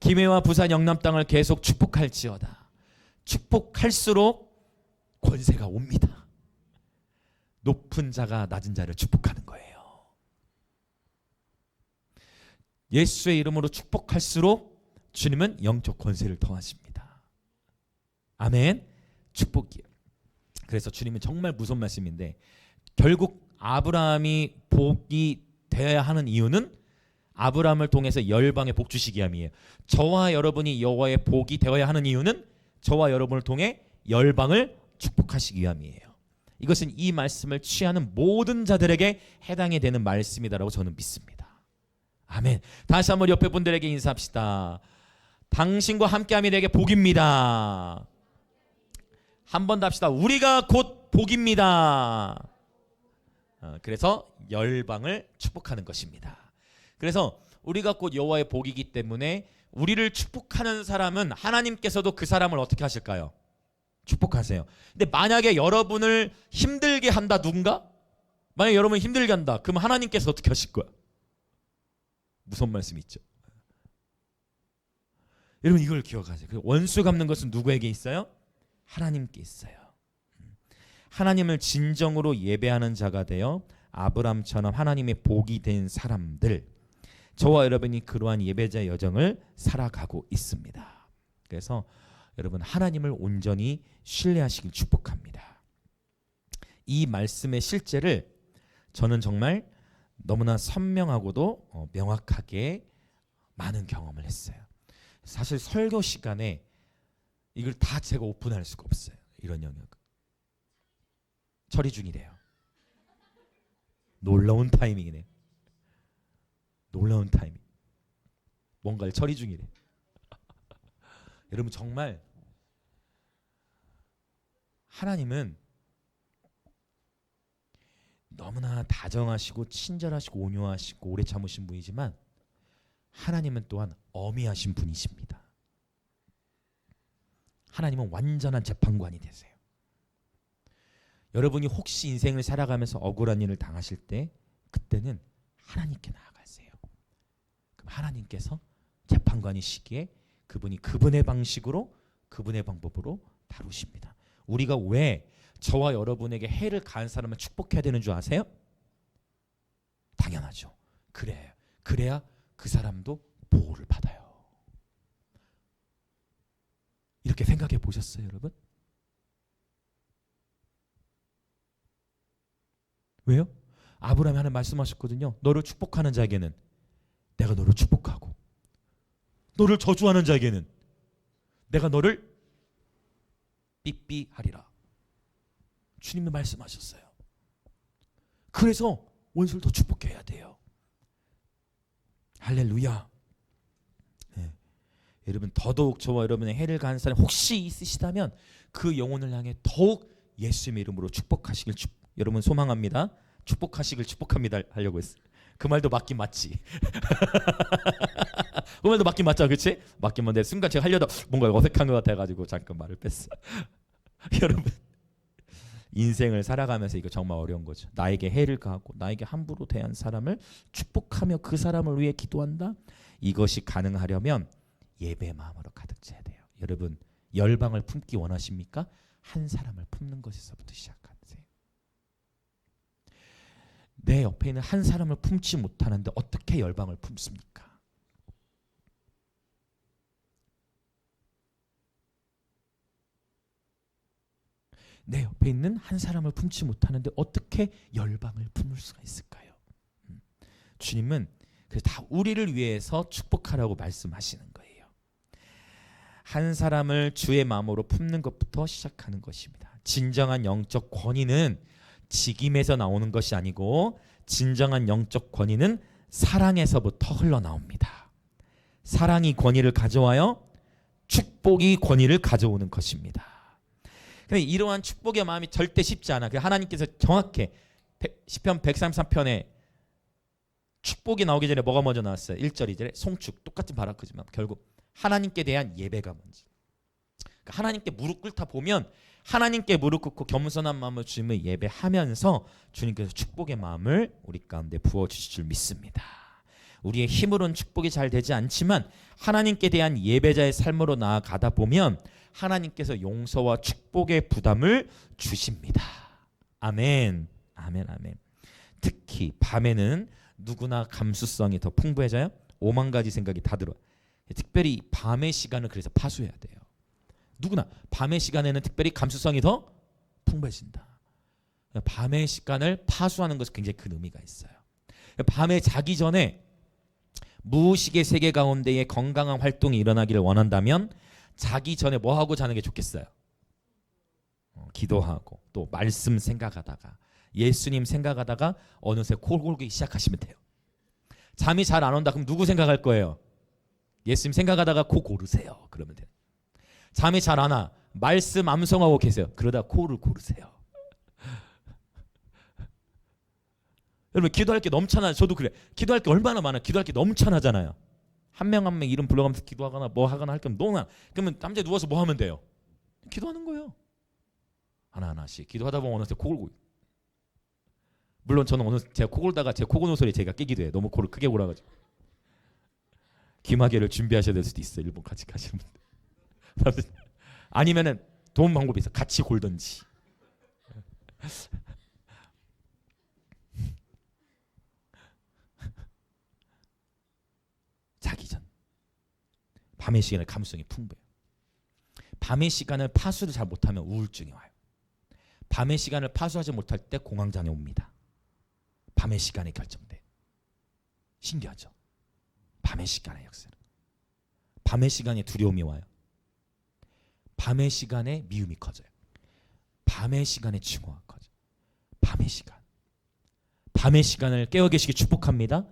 김해와 부산 영남 땅을 계속 축복할지어다. 축복할수록 권세가 옵니다. 높은 자가 낮은 자를 축복하는 거예요. 예수의 이름으로 축복할수록 주님은 영적 권세를 더하십니다. 아멘. 축복이요. 그래서 주님은 정말 무서운 말씀인데, 결국 아브라함이 복이 되어야 하는 이유는 아브라함을 통해서 열방에 복 주시기 위함이에요. 저와 여러분이 여호와의 복이 되어야 하는 이유는 저와 여러분을 통해 열방을 축복하시기 위함이에요. 이것은 이 말씀을 취하는 모든 자들에게 해당이 되는 말씀이다라고 저는 믿습니다. 아멘. 다시 한번 옆에 분들에게 인사합시다. 당신과 함께함이 내게 복입니다. 한 번 더 합시다. 우리가 곧 복입니다. 그래서 열방을 축복하는 것입니다. 그래서 우리가 곧 여호와의 복이기 때문에 우리를 축복하는 사람은 하나님께서도 그 사람을 어떻게 하실까요? 축복하세요. 근데 만약에 여러분을 힘들게 한다, 누군가? 만약에 여러분을 힘들게 한다, 그럼 하나님께서 어떻게 하실 거야? 무서운 말씀 있죠. 여러분 이걸 기억하세요. 원수 갚는 것은 누구에게 있어요? 하나님께 있어요. 하나님을 진정으로 예배하는 자가 되어 아브람처럼 하나님의 복이 된 사람들, 저와 여러분이 그러한 예배자의 여정을 살아가고 있습니다. 그래서 여러분 하나님을 온전히 신뢰하시길 축복합니다. 이 말씀의 실제를 저는 정말 너무나 선명하고도 명확하게 많은 경험을 했어요. 사실 설교 시간에 이걸 다 제가 오픈할 수가 없어요. 이런 영역. 처리 중이래요. 놀라운 타이밍이네. 놀라운 타이밍. 뭔가를 처리 중이래. 여러분 정말 하나님은 너무나 다정하시고 친절하시고 온유하시고 오래 참으신 분이지만 하나님은 또한 엄히하신 분이십니다. 하나님은 완전한 재판관이 되세요. 여러분이 혹시 인생을 살아가면서 억울한 일을 당하실 때 그때는 하나님께 나아가세요. 그럼 하나님께서 재판관이시기에 그분이 그분의 방식으로, 그분의 방법으로 다루십니다. 우리가 왜 저와 여러분에게 해를 가한 사람을 축복해야 되는 줄 아세요? 당연하죠. 그래야 그 사람도 보호를 받아요. 이렇게 생각해 보셨어요, 여러분? 왜요? 아브라함이 하나 말씀하셨거든요. 너를 축복하는 자에게는 내가 너를 축복하고 너를 저주하는 자에게는 내가 너를 삐삐하리라. 주님이 말씀하셨어요. 그래서 원수를 더 축복해야 돼요. 할렐루야. 네. 여러분 더더욱 저와 여러분의 해를 가한 사람 혹시 있으시다면 그 영혼을 향해 더욱 예수님의 이름으로 축복하시길 여러분 소망합니다. 축복하시길 축복합니다 하려고 했어요. 그 말도 맞긴 맞지. 그 말도 맞긴 맞죠, 그렇지? 맞긴 맞는데 순간 제가 하려다 뭔가 어색한 것 같아가지고 잠깐 말을 뺐어. 여러분 인생을 살아가면서 이거 정말 어려운 거죠. 나에게 해를 가하고 나에게 함부로 대한 사람을 축복하며 그 사람을 위해 기도한다. 이것이 가능하려면 예배의 마음으로 가득 차야 돼요. 여러분 열방을 품기 원하십니까? 한 사람을 품는 것에서부터 시작하세요. 내 옆에 있는 한 사람을 품지 못하는데 어떻게 열방을 품습니까? 내 옆에 있는 한 사람을 품지 못하는데 어떻게 열방을 품을 수가 있을까요? 주님은 그래서 다 우리를 위해서 축복하라고 말씀하시는 거예요. 한 사람을 주의 마음으로 품는 것부터 시작하는 것입니다. 진정한 영적 권위는 직임에서 나오는 것이 아니고 진정한 영적 권위는 사랑에서부터 흘러나옵니다. 사랑이 권위를 가져와요. 축복이 권위를 가져오는 것입니다. 근데 이러한 축복의 마음이 절대 쉽지 않아. 하나님께서 정확해. 시편 133편에 축복이 나오기 전에 뭐가 먼저 나왔어요? 1절 2절에 송축, 똑같은 바라크지만 결국 하나님께 대한 예배가 먼저. 그러니까 하나님께 무릎 꿇다 보면 하나님께 무릎 꿇고 겸손한 마음으로 주님을 예배하면서 주님께서 축복의 마음을 우리 가운데 부어주실 줄 믿습니다. 우리의 힘으로는 축복이 잘 되지 않지만 하나님께 대한 예배자의 삶으로 나아가다 보면 하나님께서 용서와 축복의 부담을 주십니다. 아멘. 아멘. 아멘. 특히 밤에는 누구나 감수성이 더 풍부해져요. 5만 가지 생각이 다 들어요. 특별히 밤의 시간을 그래서 파수해야 돼요. 누구나 밤의 시간에는 특별히 감수성이 더 풍부해진다. 밤의 시간을 파수하는 것은 굉장히 큰 의미가 있어요. 밤에 자기 전에 무의식의 세계 가운데에 건강한 활동이 일어나기를 원한다면 자기 전에 뭐 하고 자는 게 좋겠어요? 기도하고 또 말씀 생각하다가 예수님 생각하다가 어느새 코 골기 시작하시면 돼요. 잠이 잘 안 온다 그럼 누구 생각할 거예요? 예수님 생각하다가 코 고르세요. 그러면 돼요. 잠이 잘 안 와. 말씀 암송하고 계세요. 그러다 코를 고르세요. 여러분 기도할 게 넘쳐나요. 저도 그래. 기도할 게 얼마나 많아. 기도할 게 넘쳐나잖아요. 한 명 한 명 이름 불러가면서 기도하거나 뭐 하거나 할 거면 너무 많아. 그러면 남자에 누워서 뭐 하면 돼요? 기도하는 거예요. 하나하나씩 기도하다 보면 어느새 코 골고. 물론 저는 어느 제가 코 골다가 제 코 고는 소리에 제가 깨기도 해요. 너무 코를 크게 골아가지고. 귀마개를 준비하셔야 될 수도 있어요. 일본 같이 가시는 분들. 아니면은 도움 방법이 있어. 같이 골든지. 자기 전 밤의 시간에 감수성이 풍부해요. 밤의 시간을 파수를 잘 못하면 우울증이 와요. 밤의 시간을 파수하지 못할 때 공황장애 옵니다. 밤의 시간에 결정돼. 신기하죠? 밤의 시간의 역사는. 밤의 시간에 두려움이 와요. 밤의 시간에 미움이 커져요. 밤의 시간에 증오가 커져요. 밤의 시간. 밤의 시간을 깨어 계시기 축복합니다.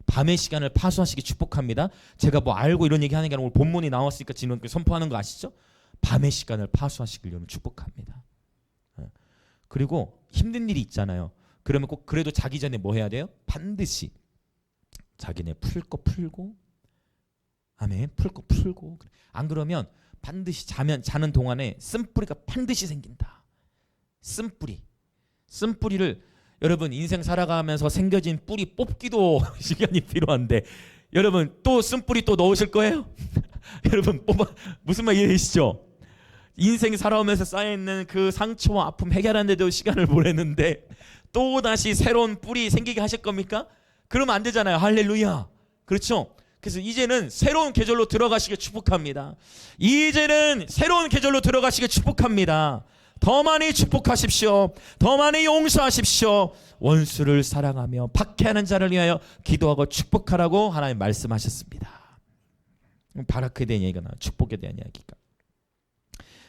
밤의 시간을 파수하시기 축복합니다. 제가 뭐 알고 이런 얘기 하는 게 아니라 오늘 본문이 나왔으니까 지금 선포하는 거 아시죠? 밤의 시간을 파수하시길 축복합니다. 그리고 힘든 일이 있잖아요. 그러면 꼭 그래도 자기 전에 뭐 해야 돼요? 반드시 자기네 풀 거 풀고, 아멘, 풀 거 풀고. 안 그러면 반드시 자는 동안에 쓴뿌리가 반드시 생긴다. 쓴뿌리를 여러분 인생 살아가면서 생겨진 뿌리 뽑기도 시간이 필요한데 여러분 또 쓴뿌리 또 넣으실 거예요? 여러분 무슨 말 이해되시죠? 인생 살아오면서 쌓여있는 그 상처와 아픔 해결하는데도 시간을 보내는데 또 다시 새로운 뿌리 생기게 하실 겁니까? 그러면 안 되잖아요. 할렐루야. 그렇죠? 그래서 이제는 새로운 계절로 들어가시길 축복합니다. 이제는 새로운 계절로 들어가시길 축복합니다. 더 많이 축복하십시오. 더 많이 용서하십시오. 원수를 사랑하며 박해하는 자를 위하여 기도하고 축복하라고 하나님 말씀하셨습니다. 바라크에 대한 얘기가 나와요. 축복에 대한 이야기가.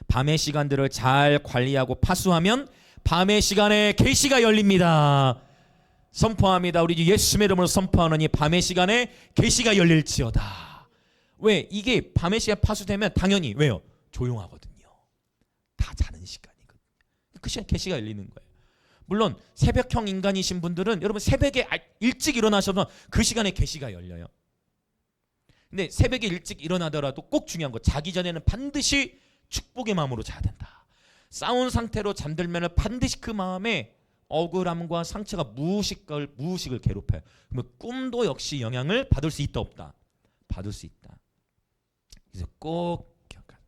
밤의 시간들을 잘 관리하고 파수하면 밤의 시간에 계시가 열립니다. 선포합니다. 우리 예수님의 이름으로 선포하노니 밤의 시간에 계시가 열릴지어다. 왜? 이게 밤의 시간 파수되면 당연히 왜요? 조용하거든요. 다 자는 시간이거든요. 그 시간 계시가 열리는 거예요. 물론 새벽형 인간이신 분들은 여러분 새벽에 일찍 일어나셔도 그 시간에 계시가 열려요. 근데 새벽에 일찍 일어나더라도 꼭 중요한 거 자기 전에는 반드시 축복의 마음으로 자야 된다. 싸운 상태로 잠들면 반드시 그 마음에 억울함과 상처가 무의식을 괴롭혀요. 그러면 꿈도 역시 영향을 받을 수 있다 없다? 받을 수 있다. 그래서 꼭 기억하세요.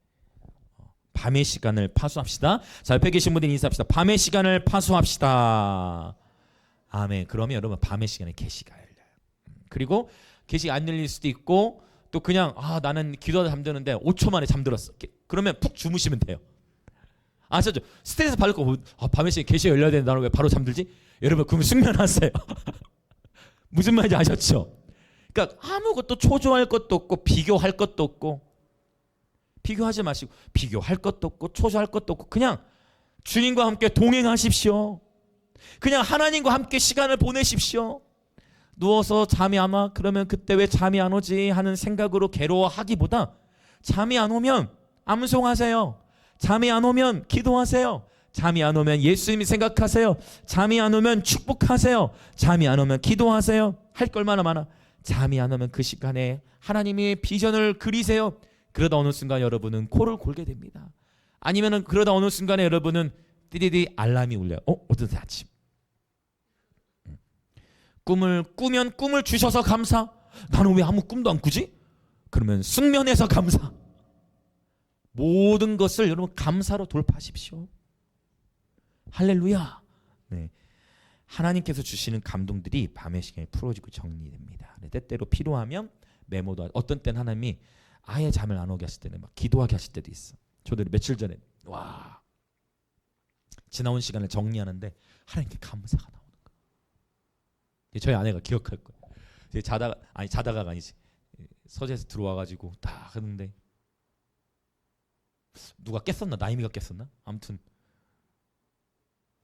밤의 시간을 파수합시다. 자, 옆에 계신 분들 인사합시다. 밤의 시간을 파수합시다. 아멘. 그러면 여러분 밤의 시간에 계시가 열려요. 그리고 계시가 안 열릴 수도 있고 또 그냥 나는 기도하다 잠드는데 5초 만에 잠들었어. 그러면 푹 주무시면 돼요. 아시죠? 스트레스 받을 거 밤에 계시 열려야 되는데 나는 왜 바로 잠들지? 여러분 그럼 숙면하세요. 무슨 말인지 아셨죠? 그러니까 아무것도 초조할 것도 없고 비교할 것도 없고, 비교하지 마시고 비교할 것도 없고 초조할 것도 없고 그냥 주님과 함께 동행하십시오. 그냥 하나님과 함께 시간을 보내십시오. 누워서 잠이 안 와? 그러면 그때 왜 잠이 안 오지 하는 생각으로 괴로워하기보다 잠이 안 오면 암송하세요. 잠이 안 오면 기도하세요. 잠이 안 오면 예수님이 생각하세요. 잠이 안 오면 축복하세요. 잠이 안 오면 기도하세요. 할 거 얼마나 많아. 잠이 안 오면 그 시간에 하나님의 비전을 그리세요. 그러다 어느 순간 여러분은 코를 골게 됩니다. 아니면은 그러다 어느 순간에 여러분은 띠디디 알람이 울려요. 어떤 아침 꿈을 꾸면 꿈을 주셔서 감사. 나는 왜 아무 꿈도 안 꾸지? 그러면 숙면해서 감사. 모든 것을 여러분 감사로 돌파하십시오. 할렐루야. 네. 하나님께서 주시는 감동들이 밤의 시간에 풀어지고 정리됩니다. 때때로 필요하면 메모도, 어떤 때는 하나님이 아예 잠을 안 오게 하실 때는 막 기도하게 하실 때도 있어. 저도 며칠 전에 지나온 시간을 정리하는데 하나님께 감사가 나오는 거예요. 저희 아내가 기억할 거예요. 자다가 아니지, 서재에서 들어와가지고 딱 하는데 누가 깼었나? 나이미가 깼었나? 아무튼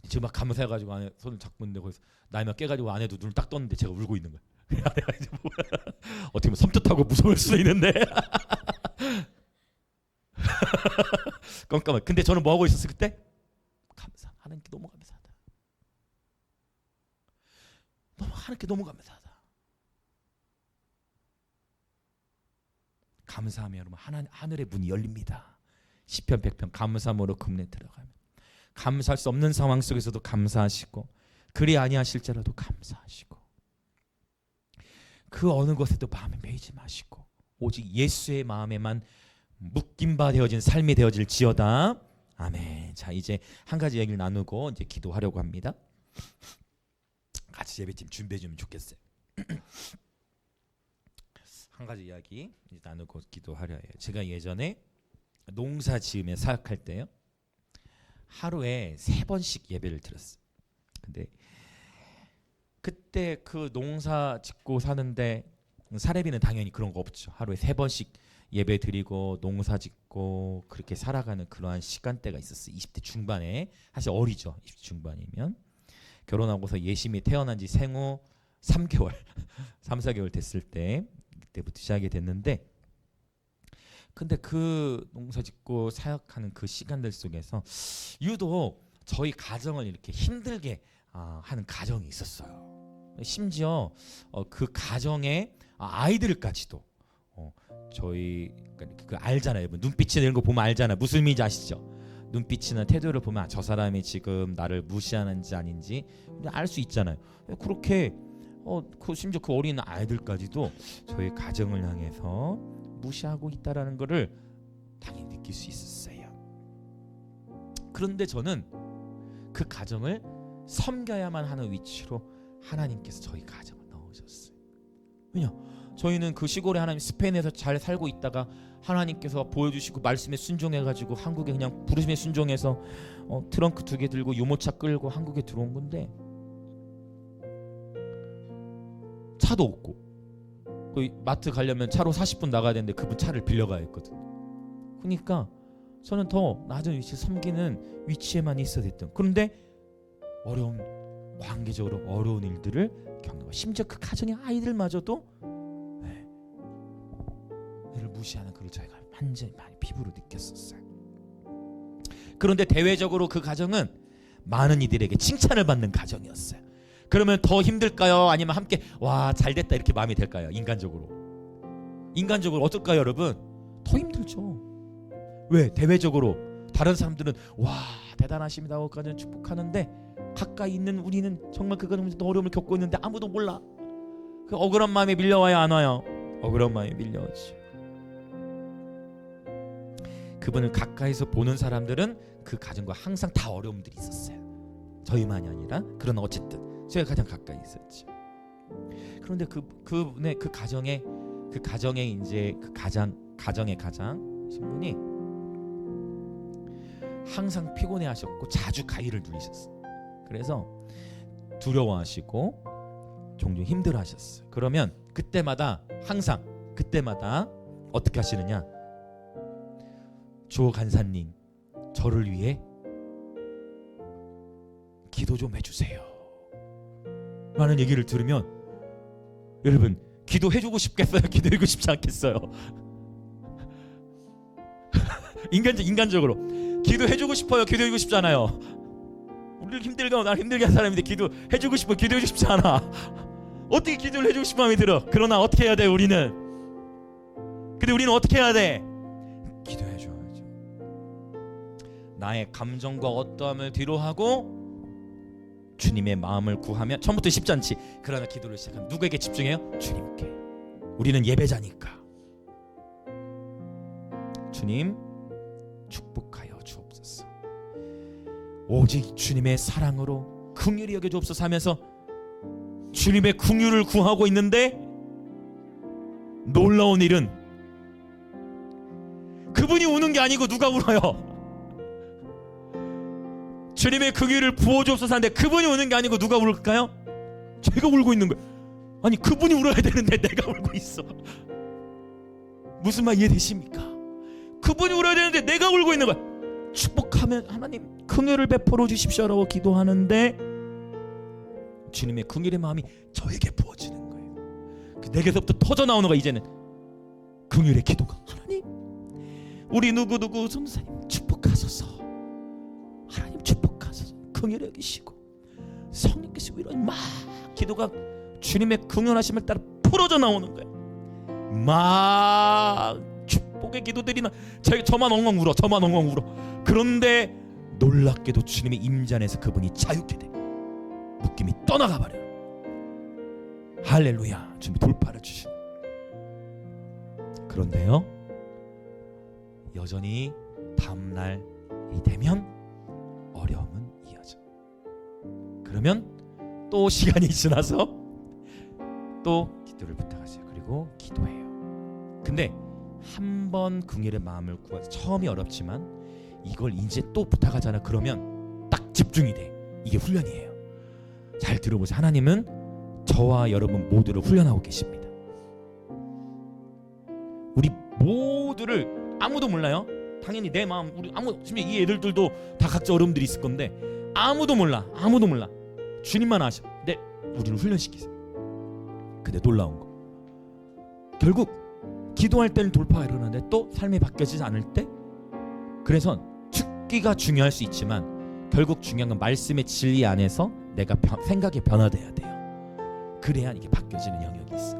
제가 막 감사해가지고 아내 손을 잡고 있는데 거기서 나이미가 깨가지고 아내도 눈을 딱 떴는데 제가 울고 있는 거예요. 아내가 이제 어떻게 보면 섬뜩하고 무서울 수도 있는데 깜깜해. 근데 저는 뭐 하고 있었어요 그때? 감사. 하나님께 너무 감사하다. 하나님께 너무 감사하다. 감사하면 여러분 하늘의 문이 열립니다. 시편 100편 감사함으로 금문에 들어가면 감사할 수 없는 상황 속에서도 감사하시고, 그리 아니하실지라도 감사하시고, 그 어느 것에도 마음에 매이지 마시고 오직 예수의 마음에만 묶임 바 되어진 삶이 되어질지어다. 아멘. 자, 이제 한 가지 얘기를 나누고 이제 기도하려고 합니다. 같이 예배팀 준비해 주면 좋겠어요. 한 가지 이야기 이제 나누고 기도하려 해요. 제가 예전에 농사 지으며 사역할 때요, 하루에 3번씩 예배를 드렸어요. 근데 그때 그 농사 짓고 사는데 사례비는 당연히 그런 거 없죠. 하루에 3번씩 예배 드리고 농사 짓고 그렇게 살아가는 그러한 시간대가 있었어요. 20대 중반에. 사실 어리죠. 20대 중반이면. 결혼하고서 예심이 태어난 지 생후 3개월 3, 4개월 됐을 때, 그때부터 시작이 됐는데, 근데 그 농사 짓고 사역하는 그 시간들 속에서 유독 저희 가정을 이렇게 힘들게 하는 가정이 있었어요. 심지어 그 가정의 아이들까지도 저희 그 알잖아요. 눈빛이나 이런 거 보면 알잖아요. 무슨 의미인지 아시죠? 눈빛이나 태도를 보면 저 사람이 지금 나를 무시하는지 아닌지 알 수 있잖아요. 그렇게 심지어 그 어린 아이들까지도 저희 가정을 향해서 무시하고 있다라는 것을 당연히 느낄 수 있었어요. 그런데 저는 그 가정을 섬겨야만 하는 위치로 하나님께서 저희 가정을 넣으셨어요. 왜냐? 저희는 그 시골에 하나님 스페인에서 잘 살고 있다가 하나님께서 보여주시고 말씀에 순종해가지고 한국에 그냥 부르심에 순종해서 트렁크 2개 들고 유모차 끌고 한국에 들어온 건데, 차도 없고 그 마트 가려면 차로 40분 나가야 되는데 그분 차를 빌려가야 했거든. 그러니까 저는 더 낮은 위치에 섬기는 위치에만 있어야 됐던. 그런데 관계적으로 어려운 일들을 겪는 거. 심지어 그 가정의 아이들마저도 이를 무시하는 그걸 저희가 완전히 많이 피부로 느꼈었어요. 그런데 대외적으로 그 가정은 많은 이들에게 칭찬을 받는 가정이었어요. 그러면 더 힘들까요? 아니면 함께 잘됐다 이렇게 마음이 될까요? 인간적으로 어떨까요 여러분? 더 힘들죠. 왜? 대외적으로 다른 사람들은 대단하십니다 하고까지는 축복하는데, 가까이 있는 우리는 정말 그거는 어려움을 겪고 있는데 아무도 몰라. 그 억울한 마음이 밀려와요, 안 와요? 억울한 마음이 밀려오죠. 그분을 가까이서 보는 사람들은 그 가정과 항상 다 어려움들이 있었어요. 저희만이 아니라. 그러나 어쨌든 제가 가장 가까이 있었죠. 그런데 그분의 그 가정의 이제 가정의 가장 신분이 항상 피곤해하셨고 자주 가위를 눌리셨어요. 그래서 두려워하시고 종종 힘들어하셨어요. 그러면 그때마다 항상 그때마다 어떻게 하시느냐? 조 간사님, 저를 위해 기도 좀 해주세요 라는 얘기를 들으면 여러분 기도해주고 싶겠어요? 기도해주고 싶지 않겠어요? 인간적으로 기도해주고 싶어요? 기도해주고 싶지 않아요? 우리를 힘들게 날 힘들게 한 사람인데 기도해주고 싶어? 기도해주고 싶지 않아. 어떻게 기도를 해주고 싶은 마음이 들어? 그러나 어떻게 해야 돼? 우리는 근데 우리는 어떻게 해야 돼? 기도해줘야죠. 나의 감정과 어떠함을 뒤로하고 주님의 마음을 구하면 처음부터 쉽지 않지. 그러나 기도를 시작하면 누구에게 집중해요? 주님께. 우리는 예배자니까. 주님 축복하여 주옵소서. 오직 주님의 사랑으로 긍휼히 여겨 주옵소서 하면서 주님의 긍휼을 구하고 있는데 놀라운 일은 그분이 우는 게 아니고 누가 울어요? 주님의 긍휼을 부어주옵소서 하는데 그분이 우는 게 아니고 누가 울까요? 제가 울고 있는 거예요. 아니 그분이 울어야 되는데 내가 울고 있어. 무슨 말 이해되십니까? 그분이 울어야 되는데 내가 울고 있는 거야. 축복하면 하나님 긍휼을 베풀어 주십시오라고 기도하는데 주님의 긍휼의 마음이 저에게 부어지는 거예요. 내게서부터 터져 나오는 거야. 이제는 긍휼의 기도가 하나님 우리 누구누구 전사님 축복하소서. 하나님 축복하소서. 긍휼히 여기시고 성령께서 이런 막 기도가 주님의 긍휼하심을 따라 풀어져 나오는 거예요. 막 축복의 기도들이 저만 엉엉 울어. 저만 엉엉 울어. 그런데 놀랍게도 주님의 임재 안에서 그분이 자유케 돼. 묶임이 떠나가 버려. 할렐루야. 주님 돌파를 주신. 그런데요 여전히 다음날이 되면 어려움은 이어져. 그러면 또 시간이 지나서 또 기도를 부탁하세요. 그리고 기도해요. 근데 한 번 긍휼의 마음을 구해서 처음이 어렵지만 이걸 이제 또 부탁하잖아. 그러면 딱 집중이 돼. 이게 훈련이에요. 잘 들어보세요. 하나님은 저와 여러분 모두를 훈련하고 계십니다. 우리 모두를 아무도 몰라요. 당연히 내 마음 우리 심지어 이 애들도 다 각자 어려움들이 있을 건데 아무도 몰라. 주님만 아셔. 네, 우리를 훈련시키세요. 근데 놀라운 거 결국 기도할 때는 돌파가 일어나는데 또 삶이 바뀌어지지 않을 때 그래서 죽기가 중요할 수 있지만 결국 중요한 건 말씀의 진리 안에서 내가 생각이 변화돼야 돼요. 그래야 이게 바뀌어지는 영역이 있어.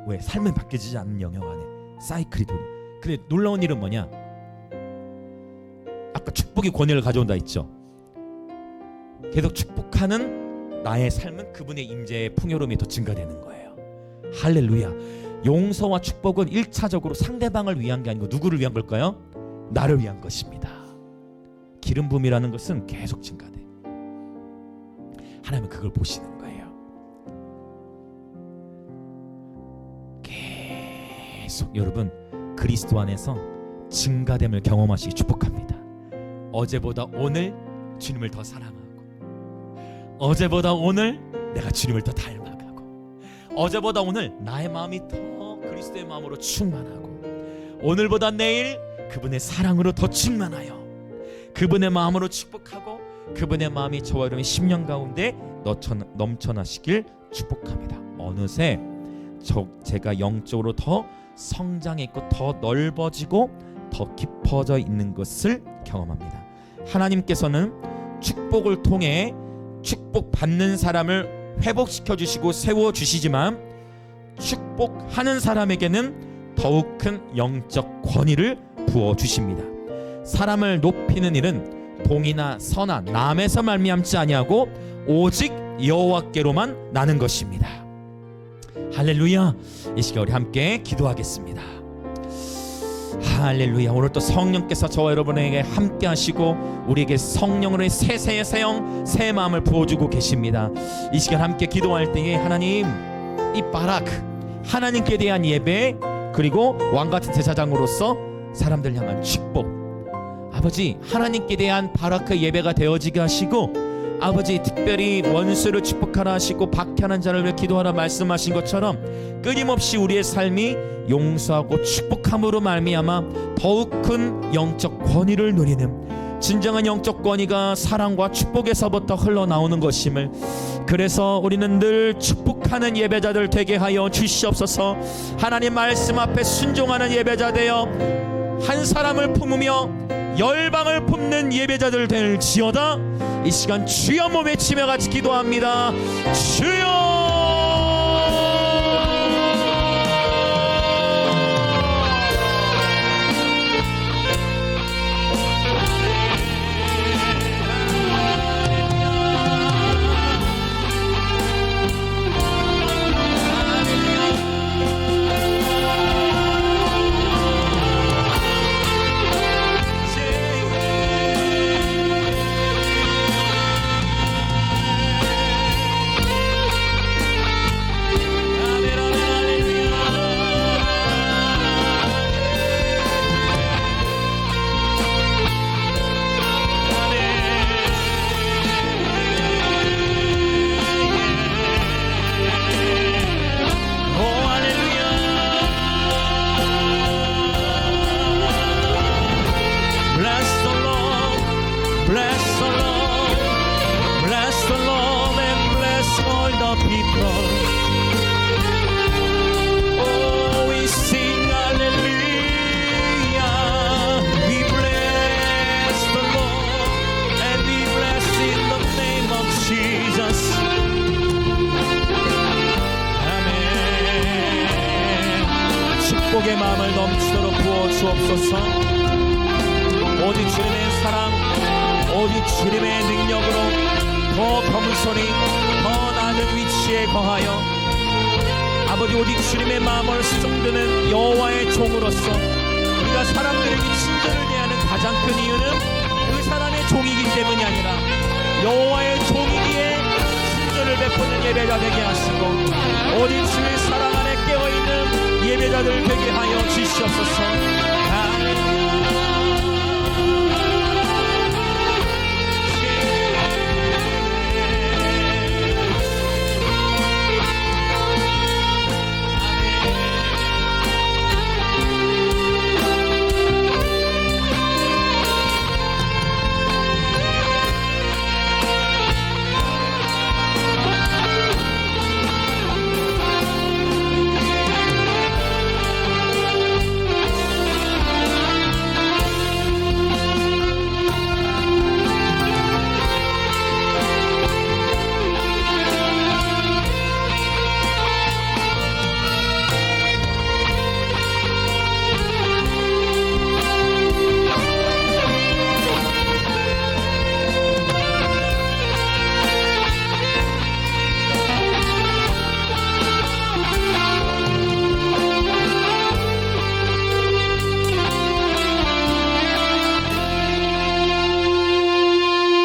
왜? 삶은 바뀌어지지 않는 영역 안에 사이클이 돌아. 근데 놀라운 일은 뭐냐? 아까 축복이 권위를 가져온다 했죠. 계속 축복하는 나의 삶은 그분의 임재의 풍요로움이 더 증가되는 거예요. 할렐루야. 용서와 축복은 1차적으로 상대방을 위한 게 아니고 누구를 위한 걸까요? 나를 위한 것입니다. 기름 부음이라는 것은 계속 증가돼. 하나님은 그걸 보시는 거예요. 계속 여러분 그리스도 안에서 증가됨을 경험하시기 축복합니다. 어제보다 오늘 주님을 더 사랑하고 어제보다 오늘 내가 주님을 더 닮아가고 어제보다 오늘 나의 마음이 더 그리스도의 마음으로 충만하고 오늘보다 내일 그분의 사랑으로 더 충만하여 그분의 마음으로 축복하고 그분의 마음이 저와 여러분의 심령 가운데 넘쳐나시길 축복합니다. 어느새 제가 영적으로 더 성장했고 더 넓어지고 더 깊어져 있는 것을 경험합니다. 하나님께서는 축복을 통해 축복받는 사람을 회복시켜 주시고 세워 주시지만 축복하는 사람에게는 더욱 큰 영적 권위를 부어 주십니다. 사람을 높이는 일은 동이나 서나 남에서 말미암지 아니하고 오직 여호와께로만 나는 것입니다. 할렐루야. 이 시간 우리 함께 기도하겠습니다. 할렐루야. 오늘 또 성령께서 저와 여러분에게 함께 하시고 우리에게 성령으로의 새 마음을 부어주고 계십니다. 이 시간 함께 기도할 때에 하나님 이 바라크 하나님께 대한 예배 그리고 왕같은 제사장으로서 사람들 향한 축복 아버지 하나님께 대한 바라크 예배가 되어지게 하시고, 아버지 특별히 원수를 축복하라 하시고 박해하는 자를 위해 기도하라 말씀하신 것처럼 끊임없이 우리의 삶이 용서하고 축복함으로 말미암아 더욱 큰 영적 권위를 누리는, 진정한 영적 권위가 사랑과 축복에서부터 흘러나오는 것임을, 그래서 우리는 늘 축복하는 예배자들 되게 하여 주시옵소서. 하나님 말씀 앞에 순종하는 예배자 되어 한 사람을 품으며 열방을 품는 예배자들 될지어다. 이 시간 주여 몸 외치며 같이 기도합니다. 주여. 축복의 마음을 넘치도록 부어 주옵소서. 오직 주님의 사랑, 오직 주님의 능력으로 더 겸손히 더 낮은 위치에 거하여 아버지 오직 주님의 마음을 수종드는 여호와의 종으로서 우리가 사람들에게 친절을 대하는 가장 큰 이유는 그 사람의 종이기 때문이 아니라 여호와의 종이기에 친절을 베푸는 예배자 되게 하시고 오직 주의 사랑 안에 깨어있는 예배자들 되게 하여 주시옵소서.